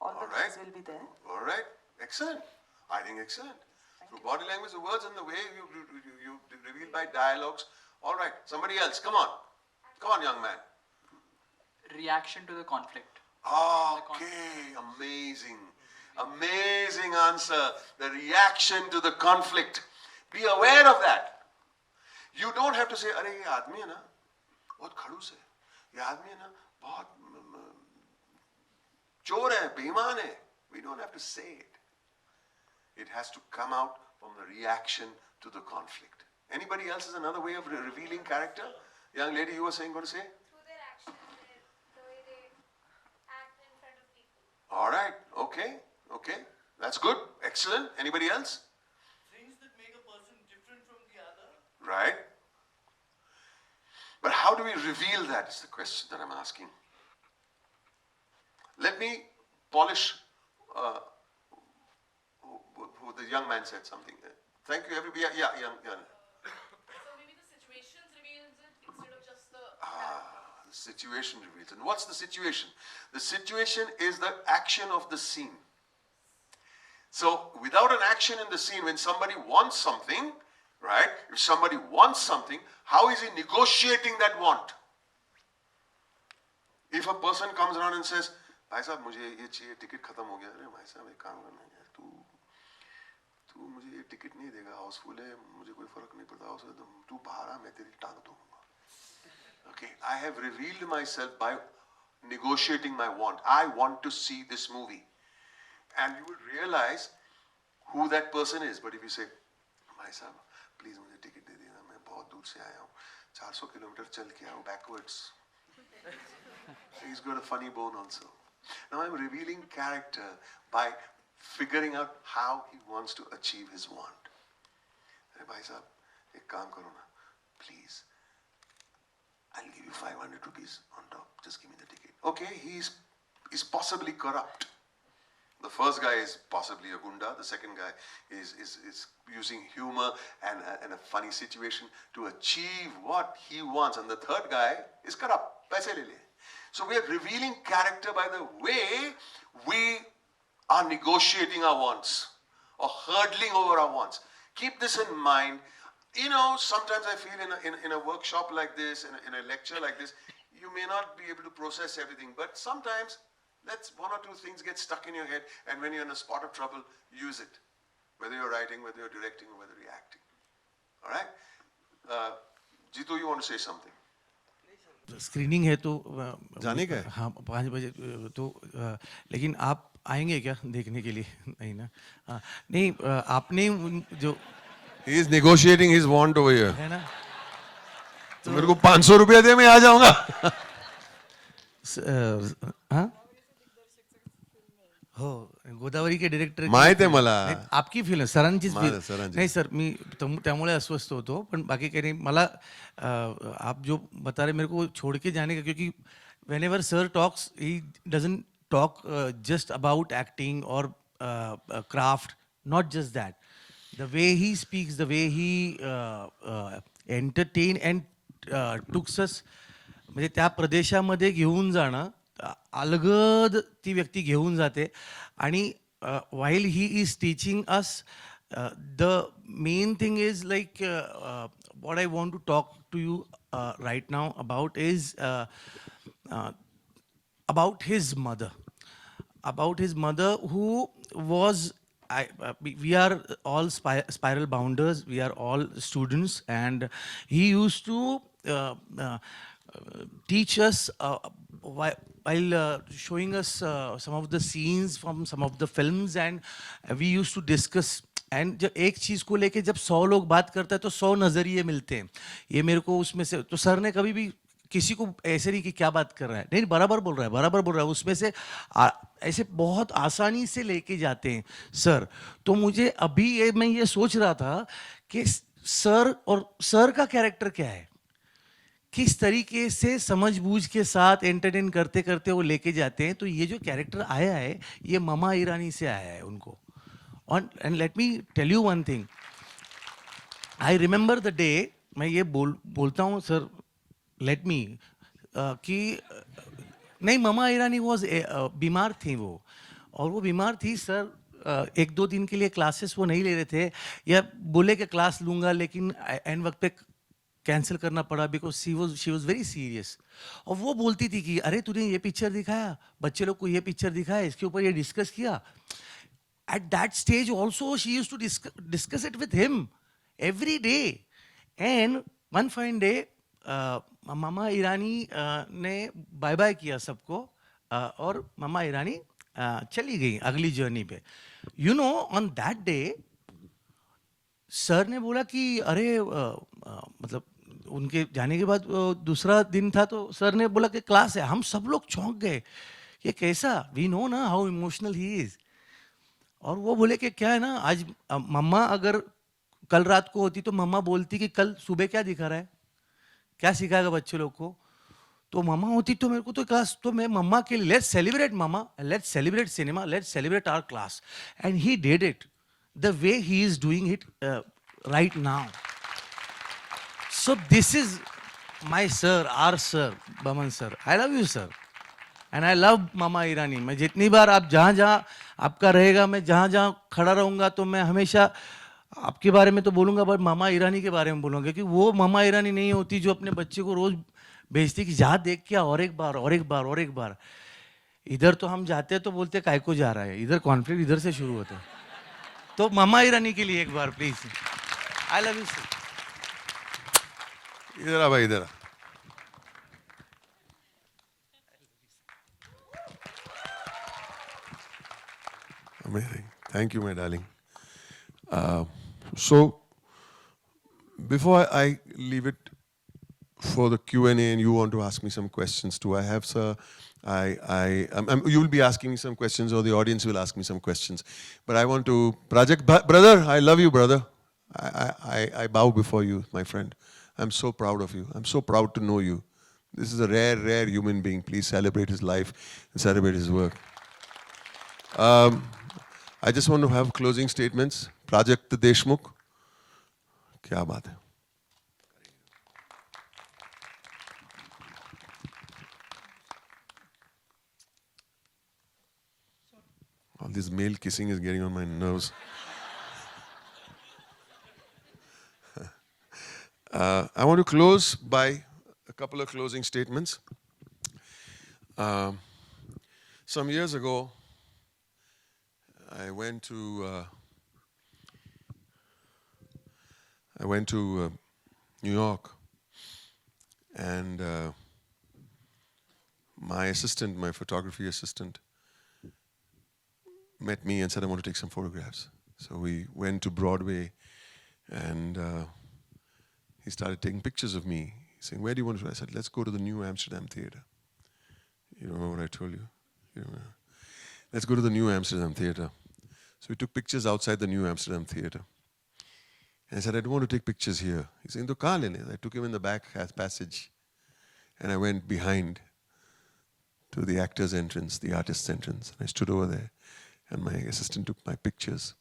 all the things will be there.
All right, excellent. I think excellent. Through body language, the words and the way you reveal by dialogues. All right, somebody else, come on. Come on, young man.
Reaction to the conflict.
Okay, amazing. Amazing answer. The reaction to the conflict. Be aware of that. You don't have to say, "Arey, ye aadmi hai na, bahut khadus hai. Ye aadmi hai na, bahut chor hai, beeman hai." We don't have to say it. It has to come out from the reaction to the conflict. Anybody else is another way of revealing character? Young lady, you were saying, going to say?
Through their actions, the way they act in front of people.
All right, okay. That's good, excellent. Anybody else?
Things that make a person different from the other.
Right. But how do we reveal that is the question that I'm asking. Let me polish the young man said something. Thank you, everybody. Yeah.
So maybe the situations reveals it instead of just the
The situation reveals it. And what's the situation? The situation is the action of the scene. So without an action in the scene, when somebody wants something, right? If somebody wants something, how is he negotiating that want? If a person comes around and says, "Bhai sahab, mujhe ye chahiye, ticket khatam ho gaya." "Arey bhai sahab, ek kaam karna hai, तू मुझे ये ticket नहीं देगा, हाउसफुल है, मुझे कोई फर्क नहीं पड़ता, हाउस तू बाहर आ, मैं तेरी टांग दूंगा." Okay, I have revealed myself by negotiating my want. I want to see this movie. And you will realize who that person is. But if you say, भाई साहब, please मुझे ticket दे देना, मैं बहुत दूर से आया हूँ, 400 किलोमीटर चल के आया हूँ backwards. He's got a funny bone also. Now I'm revealing character by figuring out how he wants to achieve his want. अरे भाई साहब, एक काम करो ना, please. I'll give you 500 rupees on top. Just give me the ticket. Okay, he's possibly corrupt. The first guy is possibly a gunda. The second guy is using humor and a funny situation to achieve what he wants. And the third guy is corrupt. Paise le le. So we are revealing character by the way we are negotiating our wants or hurdling over our wants. Keep this in mind. You know, sometimes I feel in a workshop like this, in a lecture like this, you may not be able to process everything, but sometimes let's one or two things get stuck in your head, and when you're in a spot of trouble, use it. Whether you're writing, whether you're directing, or whether you're acting. All right? Jitu, you want to say something?
Screening है तो
जाने का है?
हाँ 5 बजे तो लेकिन आप आएंगे क्या देखने के लिए? नहीं ना? हाँ, नहीं आपने जो
He is negotiating his want over here.
है ना
तो मेरे को 500 रुपया दे, मैं आ जाऊंगा.
हाँ हो गोदावरी के डायरेक्टर
माहित आहे मला.
आपकी फिल्म सरांचीच
माझं
फिल्म
सरांची.
नाही सर मी त्यामुळे अस्वस्थ होतो पण बाकी काही नाही मला आप जो बता रहे मेरे को छोड़ के जाने का क्योंकि whenever sir talks he doesn't talk just about acting or craft, not just that, the way he speaks, the way he entertain and took us म्हणजे त्या प्रदेशामध्ये घेऊन जाणं अलगद ती व्यक्ती घेऊन जाते आणि while he is teaching us the main thing is like what I want to talk to you right now about is about his mother who was we are all spiral bounders, we are all students, and he used to teach us while showing us some of the scenes from some of the films, and we used to discuss. And जब एक चीज़ को लेके जब 100 लोग बात करते हैं तो 100 नज़रिए मिलते हैं. ये मेरे को उसमें से तो सर ने कभी भी किसी को ऐसे नहीं कि क्या बात कर रहा है, नहीं बराबर बोल रहा है उसमें से ऐसे बहुत आसानी से लेके जाते हैं सर. तो मुझे अभी मैं ये सोच रहा था कि सर और सर का कैरेक्टर क्या है, किस तरीके से समझबूझ के साथ एंटरटेन करते करते वो लेके जाते हैं. तो ये जो कैरेक्टर आया है ये ममा ईरानी से आया है उनको. And let me tell you one thing, I remember the day, मैं ये बोलता हूँ सर लेट मी कि नहीं ममा ईरानी वॉज बीमार थी वो, और वो बीमार थी सर 1-2 दिन के लिए क्लासेस वो नहीं ले रहे थे, या बोले कि क्लास लूँगा लेकिन एंड वक्त पे कैंसिल करना पड़ा because she was very serious. और वो बोलती थी कि अरे तूने ये पिक्चर दिखाया, बच्चे लोग को ये पिक्चर दिखाया, इसके ऊपर ये डिस्कस किया. At that stage also she used to discuss it with him every day. And one fine day मामा ईरानी ने बाय बाय किया सबको और मामा ईरानी चली गई अगली जर्नी पे. You know on that day sir ने बोला कि अरे मतलब उनके जाने के बाद दूसरा दिन था तो सर ने बोला कि क्लास है. हम सब लोग चौंक गए, ये कैसा, वी नो ना हाउ इमोशनल ही इज. और वो बोले कि क्या है ना, आज मम्मा अगर कल रात को होती तो मम्मा बोलती कि कल सुबह क्या दिखा रहा है, क्या सिखाएगा बच्चे लोग को. तो मम्मा होती तो मेरे को तो क्लास, तो मैं मम्मा के लिए let's celebrate mamma, let's celebrate cinema, let's celebrate our class. And he did it the way he is doing it right now. So this is my sir, our sir, Boman sir. I love you sir and I love mamma Irani. मैं जितनी बार आप जहाँ जहाँ आपका रहेगा, मैं जहाँ जहाँ खड़ा रहूँगा तो मैं हमेशा आपके बारे में तो बोलूँगा, बट मामा ईरानी के बारे में बोलूँगा, क्योंकि वो मामा ईरानी नहीं होती जो अपने बच्चे को रोज़ भेजती कि जा देख के और एक बार और एक बार और एक बार. इधर तो हम जाते हैं तो बोलते काय को जा रहा है, इधर कॉन्फ्लिक्ट इधर से शुरू होता है. तो मामा ईरानी के लिए एक बार please. I love you sir.
इधर आ भाई, इधर आ. Amazing. Thank you, my darling. So before I leave it for the Q&A and you want to ask me some questions too, I have, sir, you will be asking me some questions or the audience will ask me some questions. But I want to, brother, I love you, brother. I bow before you, my friend. I'm so proud of you. I'm so proud to know you. This is a rare, rare human being. Please celebrate his life and celebrate his work. I just want to have closing statements. Prajakta Deshmukh. Kya baat hai? All this male kissing is getting on my nerves. I want to close by a couple of closing statements. Some years ago, I went to New York, and my assistant, my photography assistant, met me and said, I want to take some photographs. So we went to Broadway, and he started taking pictures of me, saying, where do you want to go? I said, let's go to the New Amsterdam Theater. You don't know what I told you? You don't know. Let's go to the New Amsterdam Theater. So we took pictures outside the New Amsterdam Theater. And I said, I don't want to take pictures here. He said, to kahan lene? I took him in the back passage, and I went behind to the actor's entrance, the artist's entrance. And I stood over there, and my assistant took my pictures.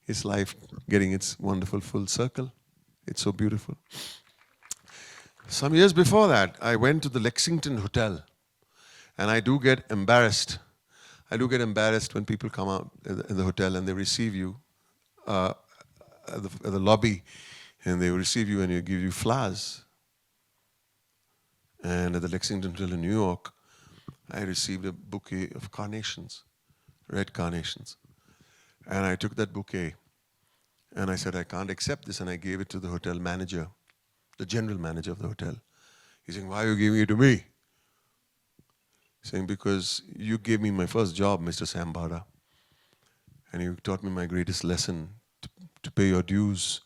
His life getting its wonderful full circle. It's so beautiful. Some years before that, I went to the Lexington Hotel, and I do get embarrassed. I do get embarrassed when people come out in the hotel and they receive you at the lobby, and they receive you and they give you flowers. And at the Lexington Hotel in New York, I received a bouquet of carnations, red carnations. And I took that bouquet and I said, I can't accept this, and I gave it to the hotel manager, the general manager of the hotel. He's saying, why are you giving it to me? Saying, because you gave me my first job, Mr. Sambara, and you taught me my greatest lesson, to pay your dues,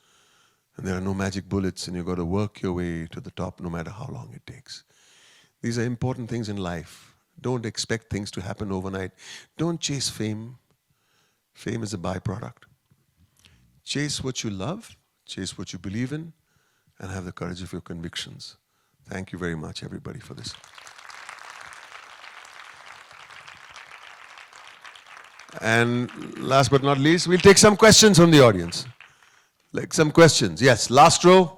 and there are no magic bullets, and you've got to work your way to the top no matter how long it takes. These are important things in life. Don't expect things to happen overnight. Don't chase fame. Fame is a byproduct. Chase what you love, chase what you believe in, and have the courage of your convictions. Thank you very much, everybody, for this. And last but not least, we'll take some questions from the audience. Like some questions. Yes, last row.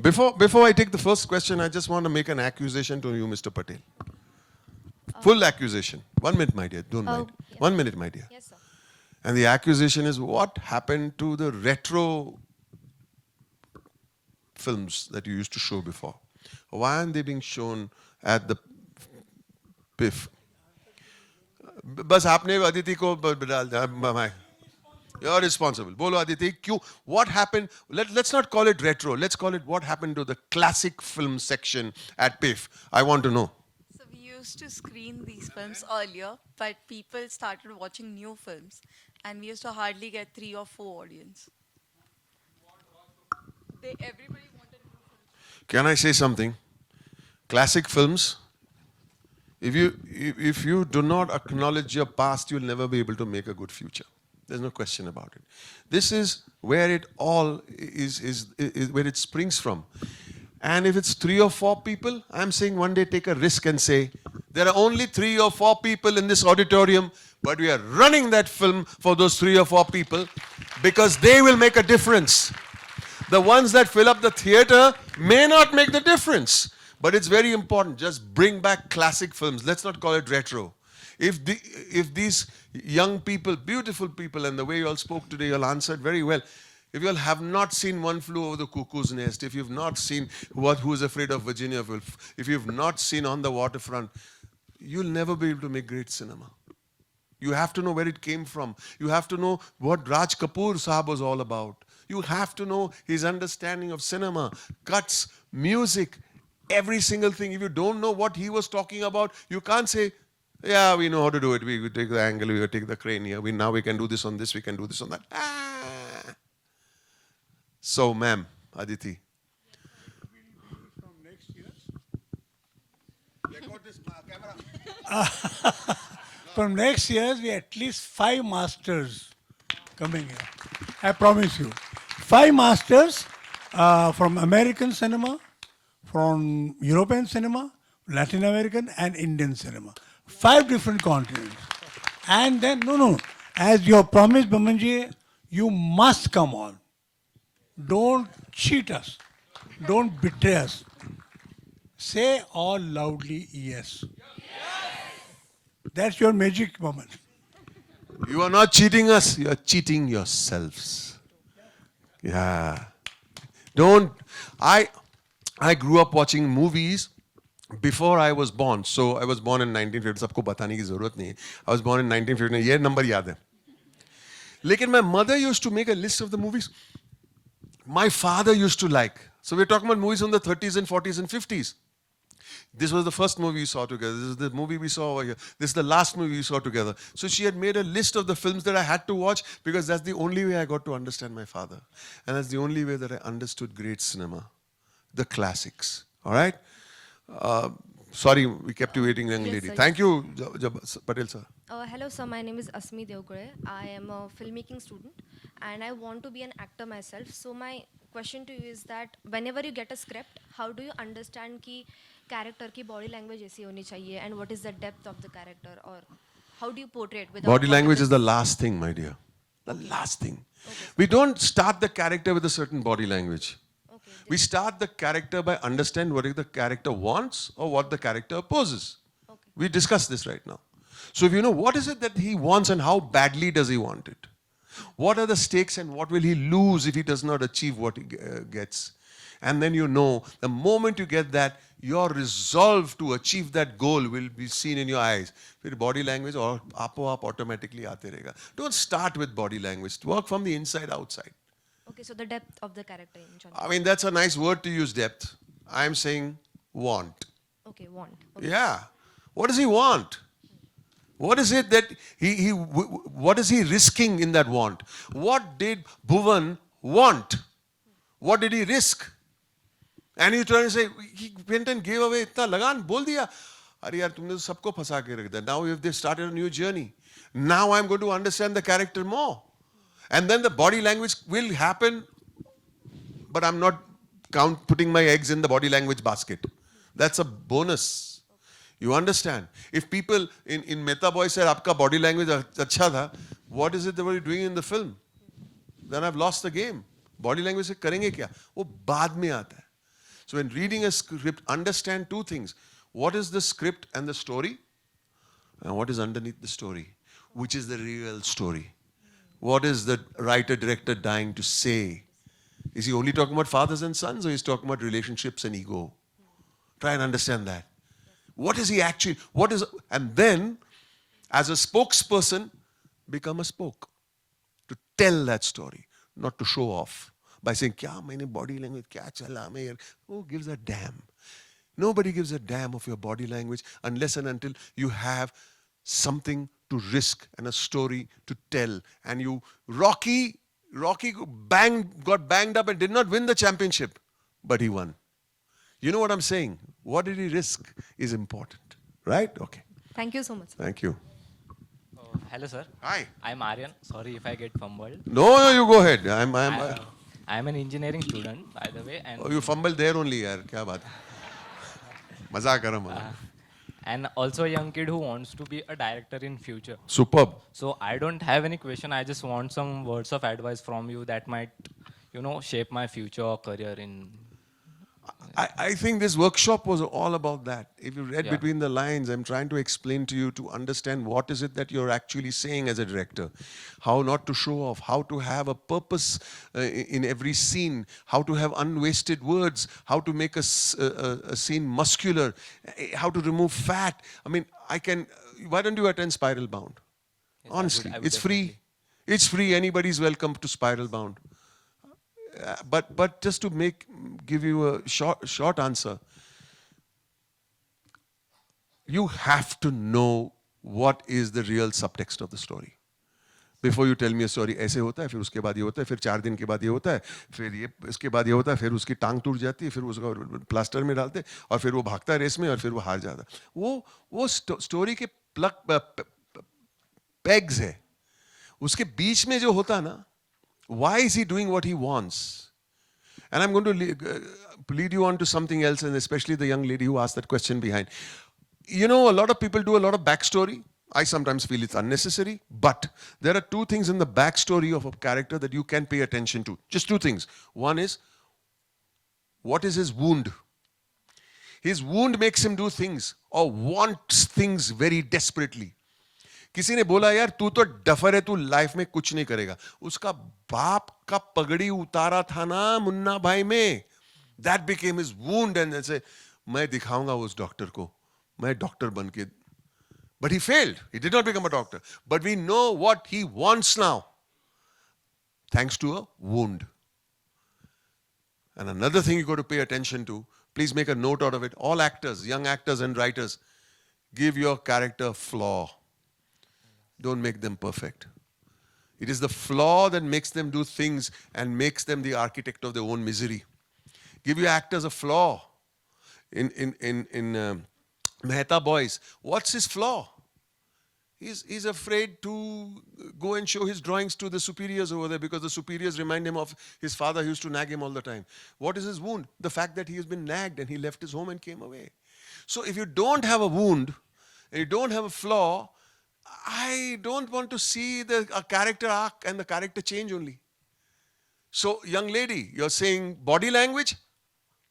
Before I take the first question, I just want to make an accusation to you, Mr. Patel. Full accusation. 1 minute, my dear. Don't mind.
Yeah.
1 minute, my dear.
Yes, sir.
And the accusation is, what happened to the retro films that you used to show before? Why aren't they being shown at the PIFF? बस आपने अदिति को डाल दिया. You're responsible. Bolo Aditi, what happened? Let's not call it retro. Let's call it what happened to the classic film section at PIFF. I want to know.
So we used to screen these films earlier, but people started watching new films, and we used to hardly get 3 or 4 audience. Everybody wanted new films.
Can I say something? Classic films, if you do not acknowledge your past, you'll never be able to make a good future. There's no question about it. This is where it all is where it springs from. And if it's 3 or 4 people, I'm saying one day take a risk and say, there are only 3 or 4 people in this auditorium, but we are running that film for those 3 or 4 people because they will make a difference. The ones that fill up the theater may not make the difference, but it's very important. Just bring back classic films. Let's not call it retro. If these young people, beautiful people, and the way you all spoke today, you all answered very well. If you all have not seen One Flew Over the Cuckoo's Nest, if you've not seen Who is Afraid of Virginia Woolf, if you've not seen On the Waterfront, you'll never be able to make great cinema. You have to know where it came from. You have to know what Raj Kapoor Sahab was all about. You have to know his understanding of cinema, cuts, music, every single thing. If you don't know what he was talking about, you can't say, Yeah, we know how to do it. We take the angle, we take the crane here. Now we can do this on this, we can do this on that. Ah. So, ma'am, Aditi.
From next year. From next year, we at least 5 masters coming here. I promise you. 5 masters from American cinema, from European cinema, Latin American and Indian cinema. 5 different continents. And then, no. As you have promised, Bamanji, you must come on. Don't cheat us. Don't betray us. Say all loudly yes. That's your magic moment.
You are not cheating us, you are cheating yourselves. Yeah. Don't. I grew up watching movies before I was born. So I was born in 1950. सबको बताने की ज़रूरत नहीं है. I was born in 1950. ये number याद है. Lekin my mother used to make a list of the movies my father used to like. So we're talking about movies from the 30s and 40s and 50s. This was the first movie we saw together. This is the movie we saw over here. This is the last movie we saw together. So she had made a list of the films that I had to watch because that's the only way I got to understand my father. And that's the only way that I understood great cinema. The classics. All right? Sorry, we kept you waiting, young lady.
Sir.
Thank you, Patel sir.
Hello sir, my name is Asmi Devgure. I am a filmmaking student and I want to be an actor myself. So my question to you is that whenever you get a script, how do you understand ki character ki body language aisi honi chahiye and what is the depth of the character, or how do you portray it without
Body language is the last thing, my dear. The last thing. Okay. We don't start the character with a certain body language. Okay, we start the character by understanding what the character wants or what the character opposes. Okay. We discuss this right now. So if you know what is it that he wants and how badly does he want it, what are the stakes and what will he lose if he does not achieve what he gets, and then you know the moment you get that, your resolve to achieve that goal will be seen in your eyes. Your body language or aap automatically aate rahega. Don't start with body language. Work from the inside outside.
Okay, so the depth of the character in general.
I mean, that's a nice word to use, depth. I am saying want.
Okay, want. Okay.
Yeah. What does he want? What is it that what is he risking in that want? What did Bhuvan want? What did he risk? And you try to say, he went and gave away itna lagan, bol diya. Are yaar, tumne to sabko phasa ke rakh diya. Now if they started a new journey, now I'm going to understand the character more. And then the body language will happen, but I'm not putting my eggs in the body language basket. That's a bonus. You understand? If people in Mehta Boy said, aapka body language acha tha, what is it they were doing in the film? Then I've lost the game. Body language se karenge kya? Wo baad mein aata hai. So when reading a script, understand two things. What is the script and the story? And what is underneath the story? Which is the real story? What is the writer-director dying to say? Is he only talking about fathers and sons, or is he talking about relationships and ego? Try and understand that. What is he actually, and then, as a spokesperson, become a spoke. To tell that story, not to show off. By saying, kya maine body language, kya chala mein? Who gives a damn? Nobody gives a damn of your body language unless and until you have something to risk and a story to tell. And Rocky got banged up and did not win the championship, but he won. You know what I'm saying? What did he risk is important, right? Okay.
Thank you so much.
Thank you.
Hello, sir.
Hi.
I'm Aryan. Sorry if I get fumbled.
No, you go ahead.
I'm an engineering student, by the way. And
you fumbled there only, yaar. Kya baat hai? Mazak kar raha hai.
And also a young kid who wants to be a director in future.
Superb.
So I don't have any question. I just want some words of advice from you that might, shape my future or career in...
I think this workshop was all about that. If you read between the lines, I'm trying to explain to you to understand what is it that you're actually saying as a director. How not to show off, how to have a purpose in every scene, how to have unwasted words, how to make a scene muscular, how to remove fat. I mean, why don't you attend Spiral Bound? Yes, honestly, it's free. It's free. Anybody's welcome to Spiral Bound. But just to give you a short answer, you have to know what is the real subtext of the story. Before you tell me a story, ऐसे होता है, फिर उसके बाद ये होता है, फिर 4 दिन के बाद ये होता है, फिर ये इसके बाद ये होता है, फिर उसकी टांग टूट जाती है, फिर उसको प्लास्टर में डालते और फिर वो भागता है रेस में और फिर वो हार जाता है. वो स्टोरी के pegs है. उसके बीच में जो होता है ना, why is he doing what he wants? And I'm going to lead you on to something else, and especially the young lady who asked that question behind. You know, a lot of people do a lot of backstory. I sometimes feel it's unnecessary, but there are 2 things in the backstory of a character that you can pay attention to. Just 2 things. One is, what is his wound? His wound makes him do things or wants things very desperately. किसी ने बोला यार तू तो duffer है, तू life में कुछ नहीं करेगा. उसका बाप का पगड़ी उतारा था ना मुन्ना भाई में. That became his wound, and they say, मैं दिखाऊंगा उस डॉक्टर को, मैं डॉक्टर बन के. But he failed. He did not become a doctor. But we know what he wants now, thanks to a wound. And another thing you got to pay attention to, please make a note out of it. All actors, young actors and writers, give your character a flaw. Don't make them perfect. It is the flaw that makes them do things and makes them the architect of their own misery. Give your actors a flaw. In Mehta Boys, what's his flaw? He's afraid to go and show his drawings to the superiors over there because the superiors remind him of his father who used to nag him all the time. What is his wound? The fact that he has been nagged and he left his home and came away. So if you don't have a wound and you don't have a flaw, I don't want to see a character arc and the character change only. So, young lady, you're saying body language?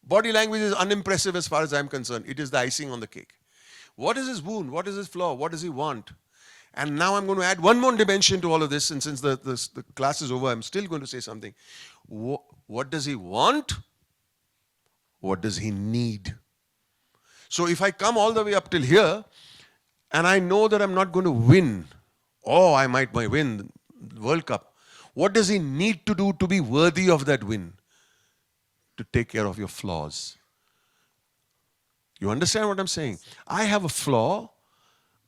Body language is unimpressive as far as I'm concerned. It is the icing on the cake. What is his wound? What is his flaw? What does he want? And now I'm going to add one more dimension to all of this, and since the class is over, I'm still going to say something. What does he want? What does he need? So if I come all the way up till here, and I know that I'm not going to win, or I might win the World Cup, what does he need to do to be worthy of that win? To take care of your flaws. You understand what I'm saying? I have a flaw.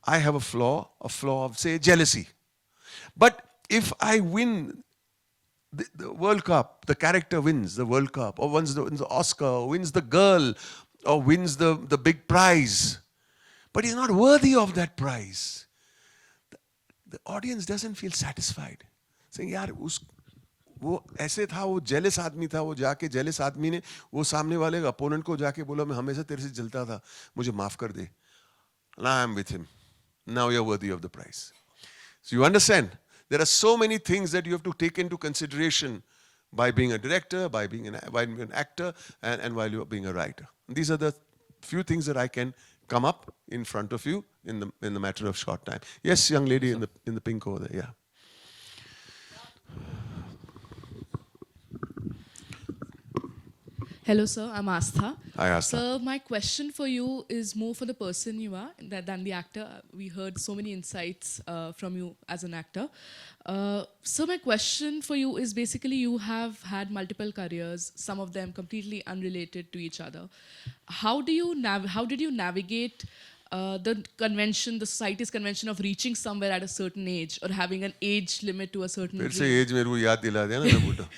I have a flaw of, say, jealousy. But if I win the World Cup, the character wins the World Cup, or wins the Oscar, or wins the girl, or wins the big prize, but he's not worthy of that prize, the audience doesn't feel satisfied. Saying, yaar, वो ऐसे था, वो jealous आदमी था, वो जाके jealous आदमी ने वो सामने वाले अपोनेंट को जाके बोला मैं हमेशा तेरे से जलता था, मुझे माफ कर दे. Now I'm with him. Now you're worthy of the prize. So you understand, there are so many things that you have to take into consideration by being a director, by being an actor, and while you're being a writer. These are the few things that I can come up in front of you in the matter of short time. Yes, young lady in the pink over there, yeah.
Hello, sir. I'm Astha.
Hi, Astha.
Sir, my question for you is more for the person you are than the actor. We heard so many insights from you as an actor. So my question for you is basically you have had multiple careers, some of them completely unrelated to each other. How did you navigate the convention, the society's convention of reaching somewhere at a certain age or having an age limit to a certain
फिर से age मेरे को याद दिला दिया ना मैं बूढ़ा.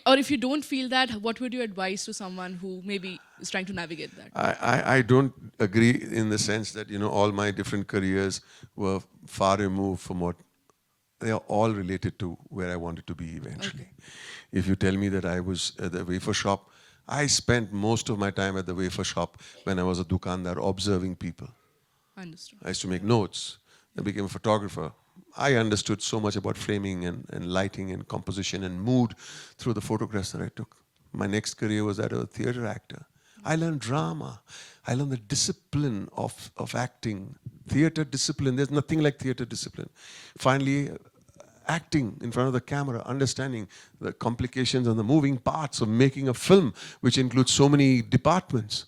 Or if you don't feel that, what would you advise to someone who maybe is trying to navigate that?
I don't agree in the sense that, you know, all my different careers were far removed from what, they are all related to where I wanted to be eventually. Okay. If you tell me that I was at the wafer shop, I spent most of my time at the wafer shop when I was a dukandar observing people.
Understood.
I used to make notes. I became a photographer. I understood so much about framing and lighting and composition and mood through the photographs that I took. My next career was that of a theater actor. I learned drama. I learned the discipline of acting. Theater discipline. There's nothing like theater discipline. Finally, acting in front of the camera, understanding the complications and the moving parts of making a film, which includes so many departments.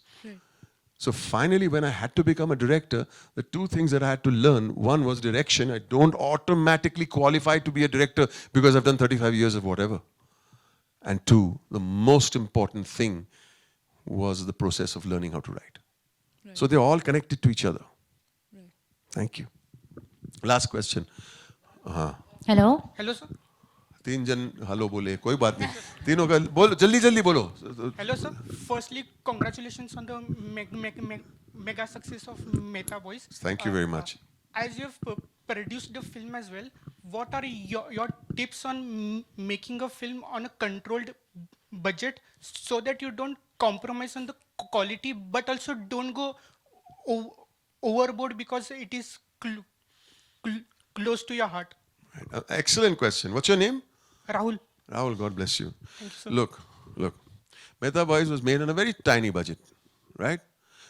So finally, when I had to become a director, the two things that I had to learn, one was direction. I don't automatically qualify to be a director because I've done 35 years of whatever. And two, the most important thing was the process of learning how to write. Right. So they're all connected to each other.
Right.
Thank you. Last question.
Hello.
Hello, sir.
3 जन hello बोले, कोई बात नहीं. तीनों का बोलो, जल्दी जल्दी बोलो.
Hello, sir. Firstly, congratulations on the mega success of Meta Boys.
Thank you very much.
As you have produced the film as well, what are your tips on making a film on a controlled budget so that you don't compromise on the quality, but also don't go overboard because it is close to your heart?
Excellent question. What's your name?
Rahul.
Rahul, God bless you.
Thank you, sir.
Look. Meta Boys was made on a very tiny budget, right?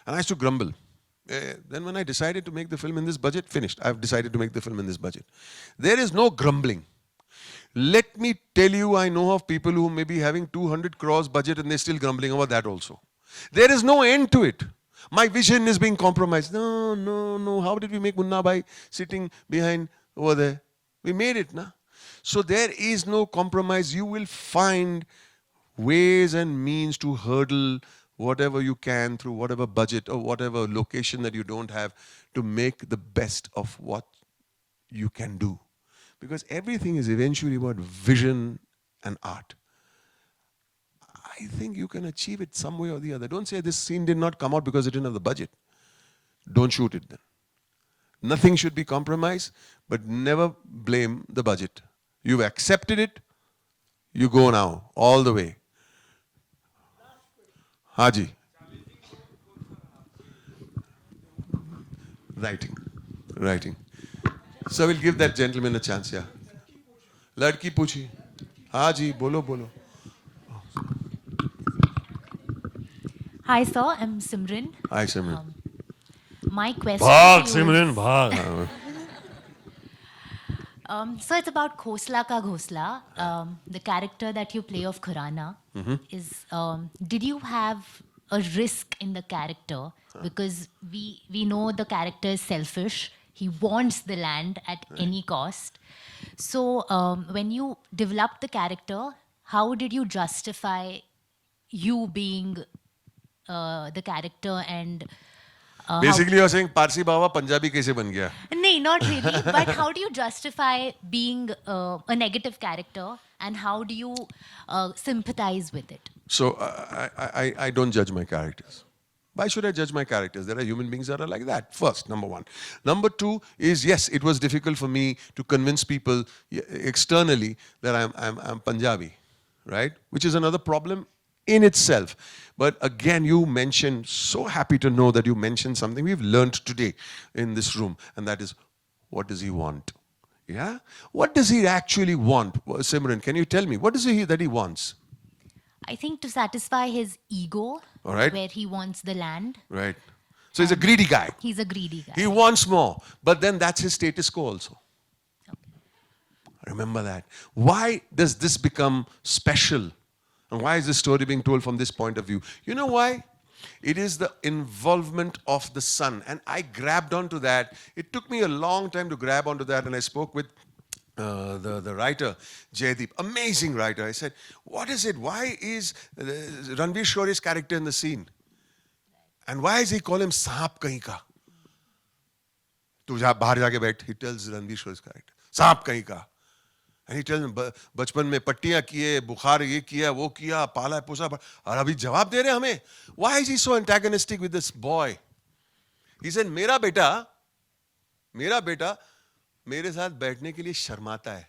And I used to grumble. Then when I decided to make the film in this budget, finished. I've decided to make the film in this budget. There is no grumbling. Let me tell you, I know of people who may be having 200 crores budget and they're still grumbling over that also. There is no end to it. My vision is being compromised. No. How did we make Munna Bhai sitting behind over there? We made it, na? So there is no compromise. You will find ways and means to hurdle whatever you can through whatever budget or whatever location that you don't have to make the best of what you can do. Because everything is eventually about vision and art. I think you can achieve it some way or the other. Don't say this scene did not come out because it didn't have the budget. Don't shoot it then. Nothing should be compromised, but never blame the budget. You've accepted it, you go now, all the way. Haji. Writing. So we'll give that gentleman a chance, yeah. Ladki puchi. Haji, bolo.
Hi, sir. I'm Simran.
Hi, Simran.
My question.
Bhag,
to you
Simran,
is-
bhag.
So it's about Khosla Ka Ghosla. The character that you play of Khurana is. Did you have a risk in the character? Because we know the character is selfish. He wants the land at any cost. So when you developed the character, how did you justify you being the character and
Basically, you're saying Parsi Baba Punjabi kaise ban gaya?
No, not really. But how do you justify being a negative character, and how do you sympathize with it?
So I don't judge my characters. Why should I judge my characters? There are human beings that are like that. First, number one. Number two is, yes, it was difficult for me to convince people externally that I'm Punjabi, right? Which is another problem in itself. But again, you mentioned, so happy to know that you mentioned something we've learned today in this room, and that is, what does he want? Yeah? What does he actually want? Simran, can you tell me, what is it that he wants?
I think to satisfy his ego,
All right.
where he wants the land.
Right. So he's a greedy guy.
He's a greedy guy.
He wants more. But then that's his status quo also. Remember that. Why does this become special? And why is this story being told from this point of view? You know why? It is the involvement of the son. And I grabbed onto that. It took me a long time to grab onto that. And I spoke with the writer, Jaydeep, amazing writer. I said, what is it? Why is Ranveer Shori's character in the scene? And why does he call him Saap Kahin Ka? Tu bahar jaake baith, he tells Ranveer Shori's character, Saap Kahin Ka. And he tells him, बचपन में पट्टियां किए, बुखार ये किया, वो किया, पाला पोसा, और अभी जवाब दे रहे हमें. Why is he so antagonistic with this boy? He said, मेरा बेटा मेरे साथ बैठने के लिए शर्माता है.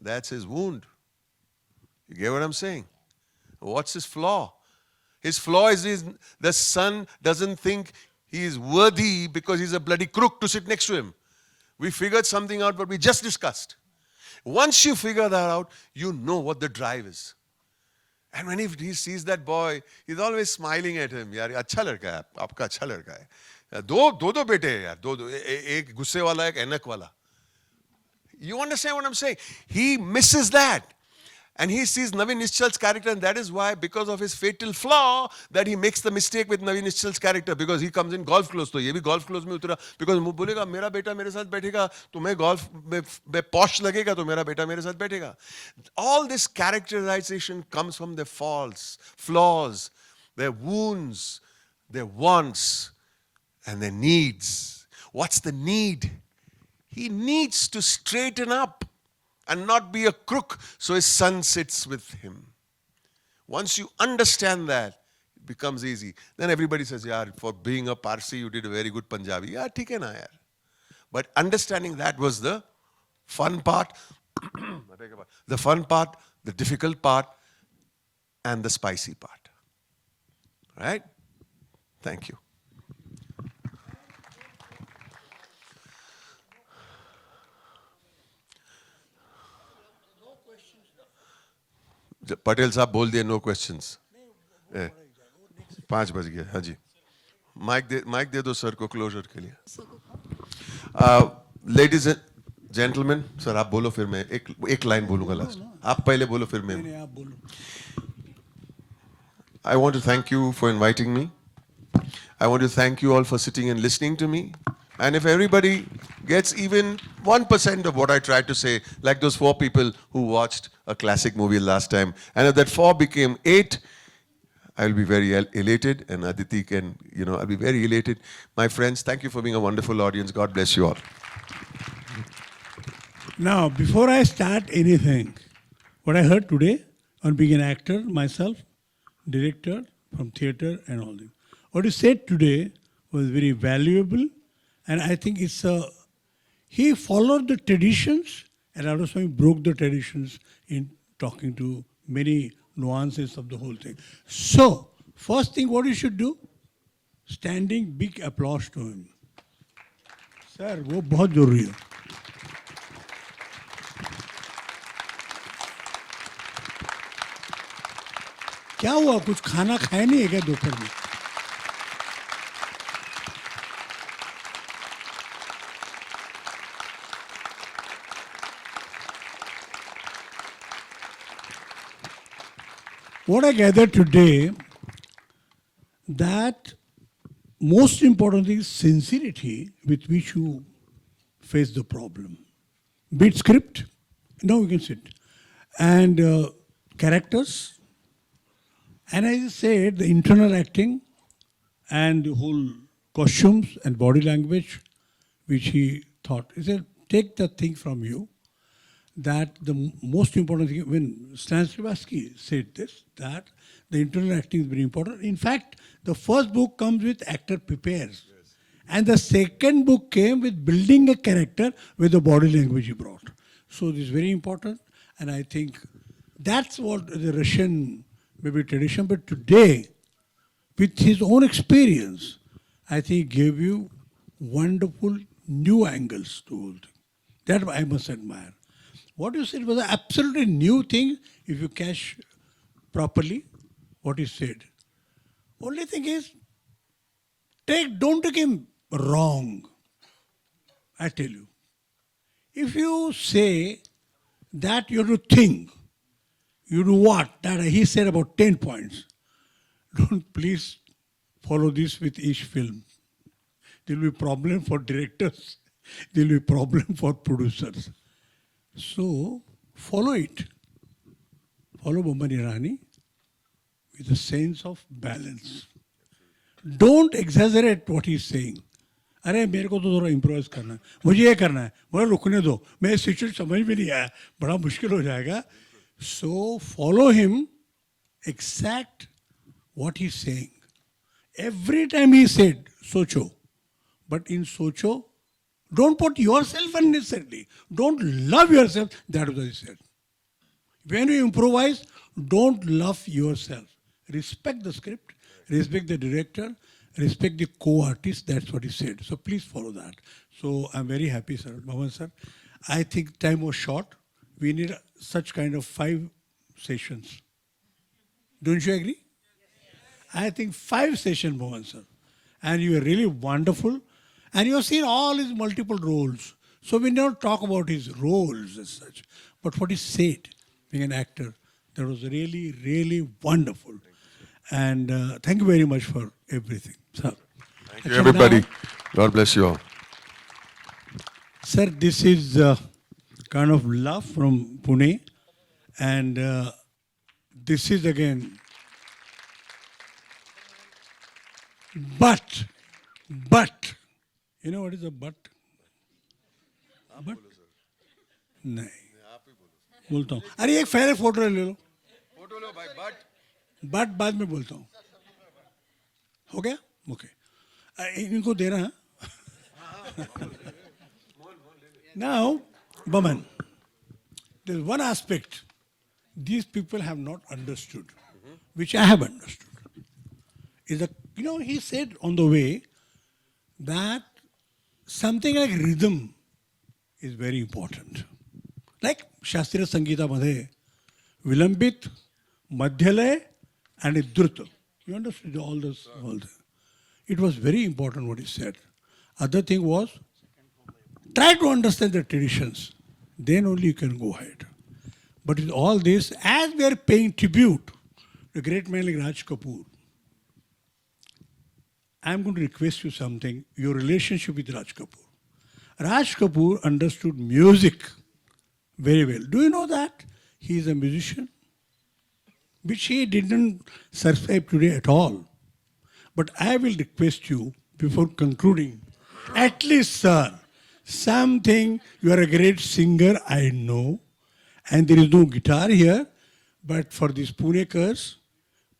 That's his wound. You get what I'm saying? What's his flaw? His flaw is the son doesn't think he is worthy because he's a bloody crook to sit next to him. We figured something out, but we just discussed. Once you figure that out, you know what the drive is. And when he sees that boy, he's always smiling at him. यार अच्छा लड़का है, आपका अच्छा लड़का है. दो बेटे हैं यार, दो एक गुस्से वाला एक ऐनक वाला. You understand what I'm saying? He misses that. And he sees Naveen Nischal's character, and that is why, because of his fatal flaw, that he makes the mistake with Naveen Nischal's character, because he comes in golf clothes. तो ये भी golf clothes में उतरा, because वो बोलेगा मेरा बेटा मेरे साथ बैठेगा, तो मैं golf में posh लगेगा, तो मेरा बेटा मेरे साथ बैठेगा. All this characterization comes from their faults, flaws, their wounds, their wants, and their needs. What's the need? He needs to straighten up and not be a crook so his son sits with him. Once you understand that, it becomes easy. Then everybody says, yaar, for being a Parsi, you did a very good Punjabi. Yeah, theek hai na yaar. But understanding that was the fun part, the fun part, the difficult part, and the spicy part. Right? Thank you. Patel साहब बोल दिए know questions 5 बज गए हाँ जी mic दे दो sir को closure के लिए लेडीज एंड जेंटलमैन सर आप बोलो फिर मैं एक लाइन बोलूंगा लास्ट आप पहले बोलो फिर मैं I want to thank you for inviting me. I want to thank you all for sitting and listening to me. And if everybody gets even 1% of what I tried to say, like those 4 people who watched a classic movie last time, and if that 4 became 8, I'll be very elated, and Aditi can, I'll be very elated. My friends, thank you for being a wonderful audience. God bless you all.
Now, before I start anything, what I heard today on being an actor, myself, director from theatre and all this, what you said today was very valuable. And I think he followed the traditions, and Radha broke the traditions in talking to many nuances of the whole thing. So, first thing what you should do, standing big applause to him. Sir, वो बहुत जरूरी है. क्या हुआ कुछ खाना खाया नहीं है क्या दोपहर में? What I gathered today, that most important thing is sincerity with which you face the problem. Be it script, now we can sit, and characters, and as I said, the internal acting and the whole costumes and body language, which he thought. He said, take the thing from you, that the most important thing, when Stanislavski said this, that the internal acting is very important. In fact, the first book comes with actor prepares. Yes. And the second book came with building a character with the body language he brought. So this is very important. And I think that's what the Russian maybe tradition, but today, with his own experience, I think gave you wonderful new angles to all things. That I must admire. What you said was an absolutely new thing if you catch properly what you said. Only thing is, don't take him wrong. I tell you. If you say that you have to think, you do what? That he said about 10 points. Don't please follow this with each film. There will be problem for directors. There will be problem for producers. So, follow it. Follow Boman Irani with a sense of balance. Don't exaggerate what he's saying. अरे मेरे को तो थोड़ा improvise करना है, मुझे ये करना है, मुझे रुकने दो, मैं सिचुएशन समझ में नहीं आया, बड़ा मुश्किल हो जाएगा. So, follow him, exact what he's saying. Every time he said, socho. But in socho, don't put yourself unnecessarily. Don't love yourself. That is what he said. When you improvise, don't love yourself. Respect the script, respect the director, respect the co-artist. That's what he said. So please follow that. So I'm very happy, sir. Boman sir, I think time was short. We need such kind of 5 sessions. Don't you agree? I think 5 sessions, Boman sir. And you were really wonderful. And you have seen all his multiple roles. So we never talk about his roles as such. But what he said, being an actor, that was really, really wonderful. And thank you very much for everything. Sir.
Thank you, everybody. God bless you all.
Sir, this is kind of love from Pune. And this is again But, you know what is a but? But? नहीं बोलता हूँ अरे एक पहले photo ले लो भाई but बाद में बोलता हूँ हो गया ओके इनको देना है now Boman, there's one aspect these people have not understood which I have understood is that he said on the way that something like rhythm is very important. Like Shastriya Sangeeta madhe Vilambit, Madhyalay and Druta. You understood all this? It was very important what he said. Other thing was, try to understand the traditions. Then only you can go ahead. But with all this, as we are paying tribute to the great man like Raj Kapoor, I am going to request you something, your relationship with Raj Kapoor. Raj Kapoor understood music very well. Do you know that? He is a musician, which he didn't subscribe today at all. But I will request you, before concluding, at least, sir, something, you are a great singer, I know, and there is no guitar here, but for these Punekars,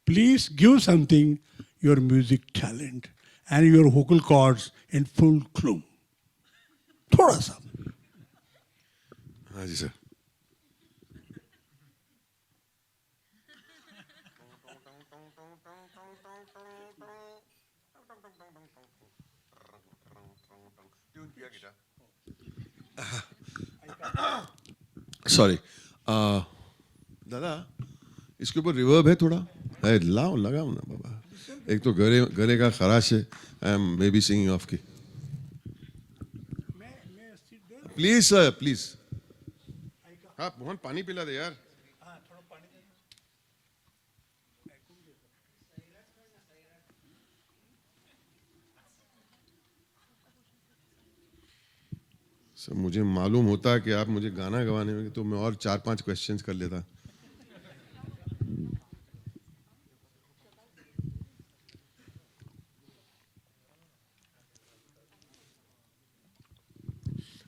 please give something, your music talent and your vocal cords in full clue. थोड़ा सा.
हाँ जी sir. Sorry दादा इसके ऊपर reverb है थोड़ा है लाओ लगाओ ना बाबा एक तो गले का खराश है I am may be singing of की प्लीज सर प्लीज हाँ मोहन पानी पिला दे यार सर मुझे मालूम होता कि आप मुझे गाना गवाने में तो मैं और 4-5 क्वेश्चंस कर लेता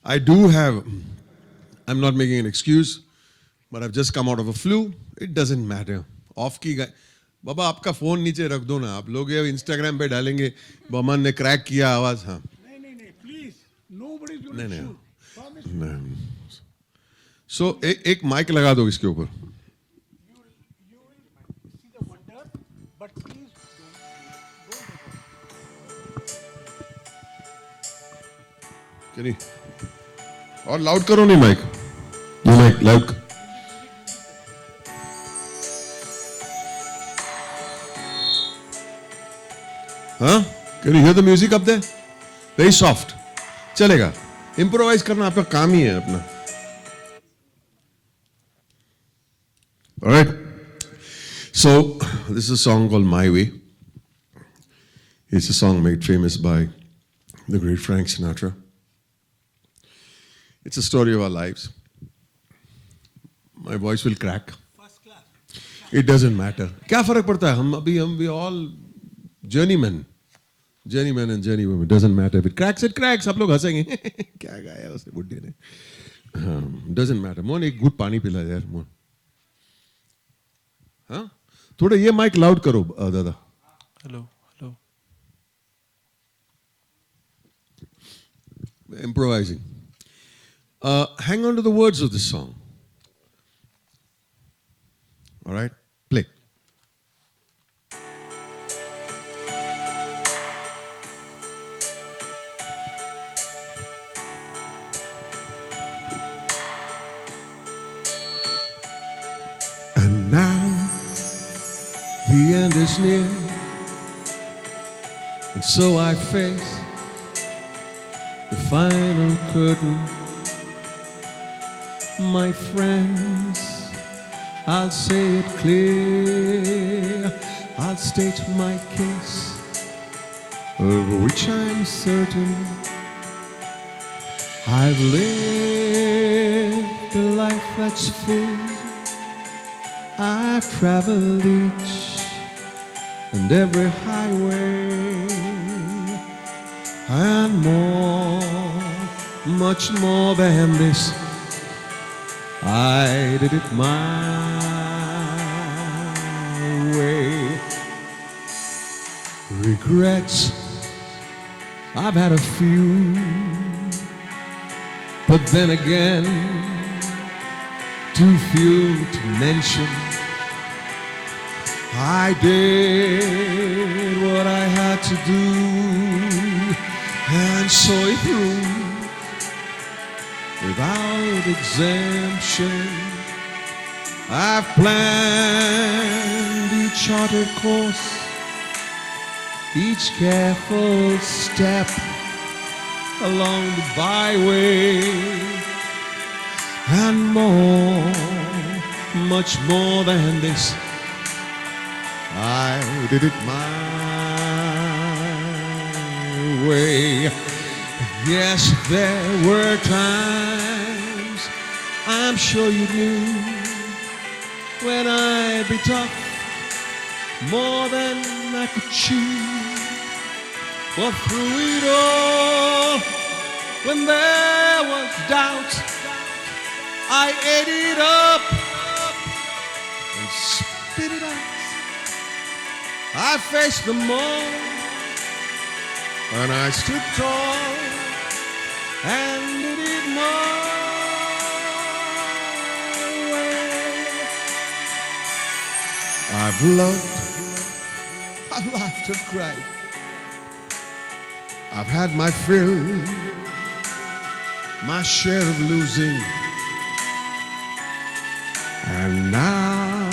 I do have, I'm not making an excuse, but I've just come out of a flu. It doesn't matter. Off की बाबा आपका फोन नीचे रख दो ना आप लोग ये इंस्टाग्राम पे डालेंगे बमन ने क्रैक किया आवाज हाँ
नहीं प्लीज नोबडी इज
नहीं नहीं सो एक माइक लगा दो इसके ऊपर चलिए और लाउड करो नहीं माइक ये माइक लाउड हाँ can you hear the music up there very soft चलेगा इम्प्रोवाइज करना आपका काम ही है अपना alright so this is a song called my way it's a song made famous by the great Frank Sinatra It's a story of our lives. My voice will crack. It doesn't matter. क्या फर्क पड़ता है हम we all journeymen and journeywomen. It doesn't matter if it cracks. आप लोग हंसेंगे क्या गाया उसने बुड्ढे ने doesn't matter. मोहन एक घूंट पानी पिला यार मोहन हाँ थोड़ा ये माइक लाउड करो दादा
hello
improvising. Hang on to the words of this song. All right, play. And now the end is near, and so I face the final curtain. My friends, I'll say it clear, I'll state my case, of which I'm certain. I've lived a life that's full, I've traveled each and every highway and more, much more than this. I did it my way. Regrets, I've had a few, but then again, too few to mention. I did what I had to do and saw it through without exemption. I've planned each charted course, each careful step along the byway, and more, much more than this. I did it my way. Yes, there were times, I'm sure you knew, when I'd be tough, more than I could chew. But through it all, when there was doubt, I ate it up and spit it out. I faced them all, and I stood tall and did it my way. I've loved, I've laughed and cried. I've had my fill, my share of losing. And now,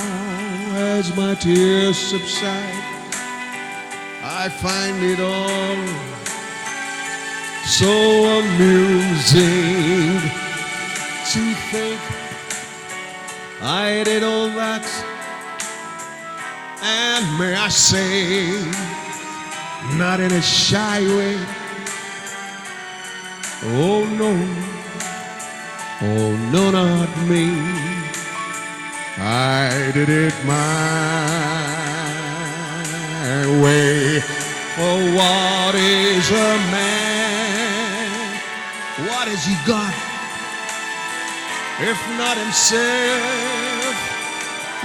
as my tears subside, I find it all so amusing to think I did all that. And may I say, not in a shy way, oh no, not me. I did it my way. For what is a man? What has he got? If not himself,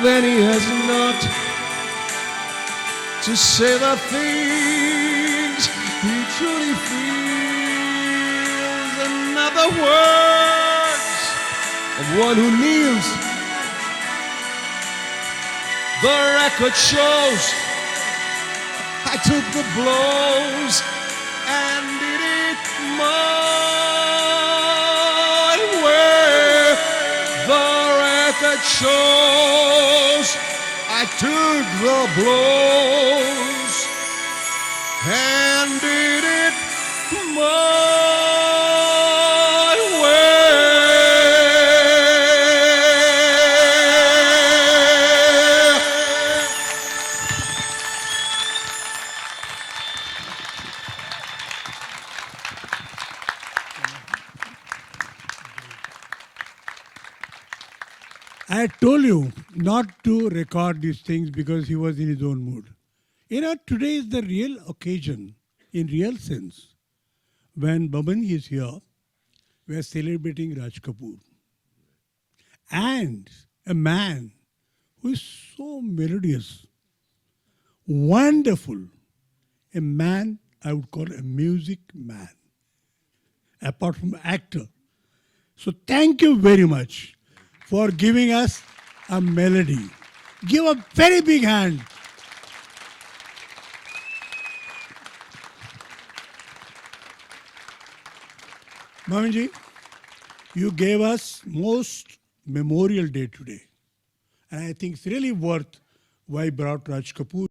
then he has not to say the things he truly feels. In other words, of one who kneels. The record shows I took the blows and did it my way. The record shows I took the blows and did it my way.
I had told you not to record these things because he was in his own mood. You know, today is the real occasion, in real sense. When Boman is here, we are celebrating Raj Kapoor. And a man who is so melodious, wonderful, a man I would call a music man, apart from actor. So thank you very much for giving us a melody. Give a very big hand. Bomanji, you gave us most memorial day today. And I think it's really worth why I brought Raj Kapoor.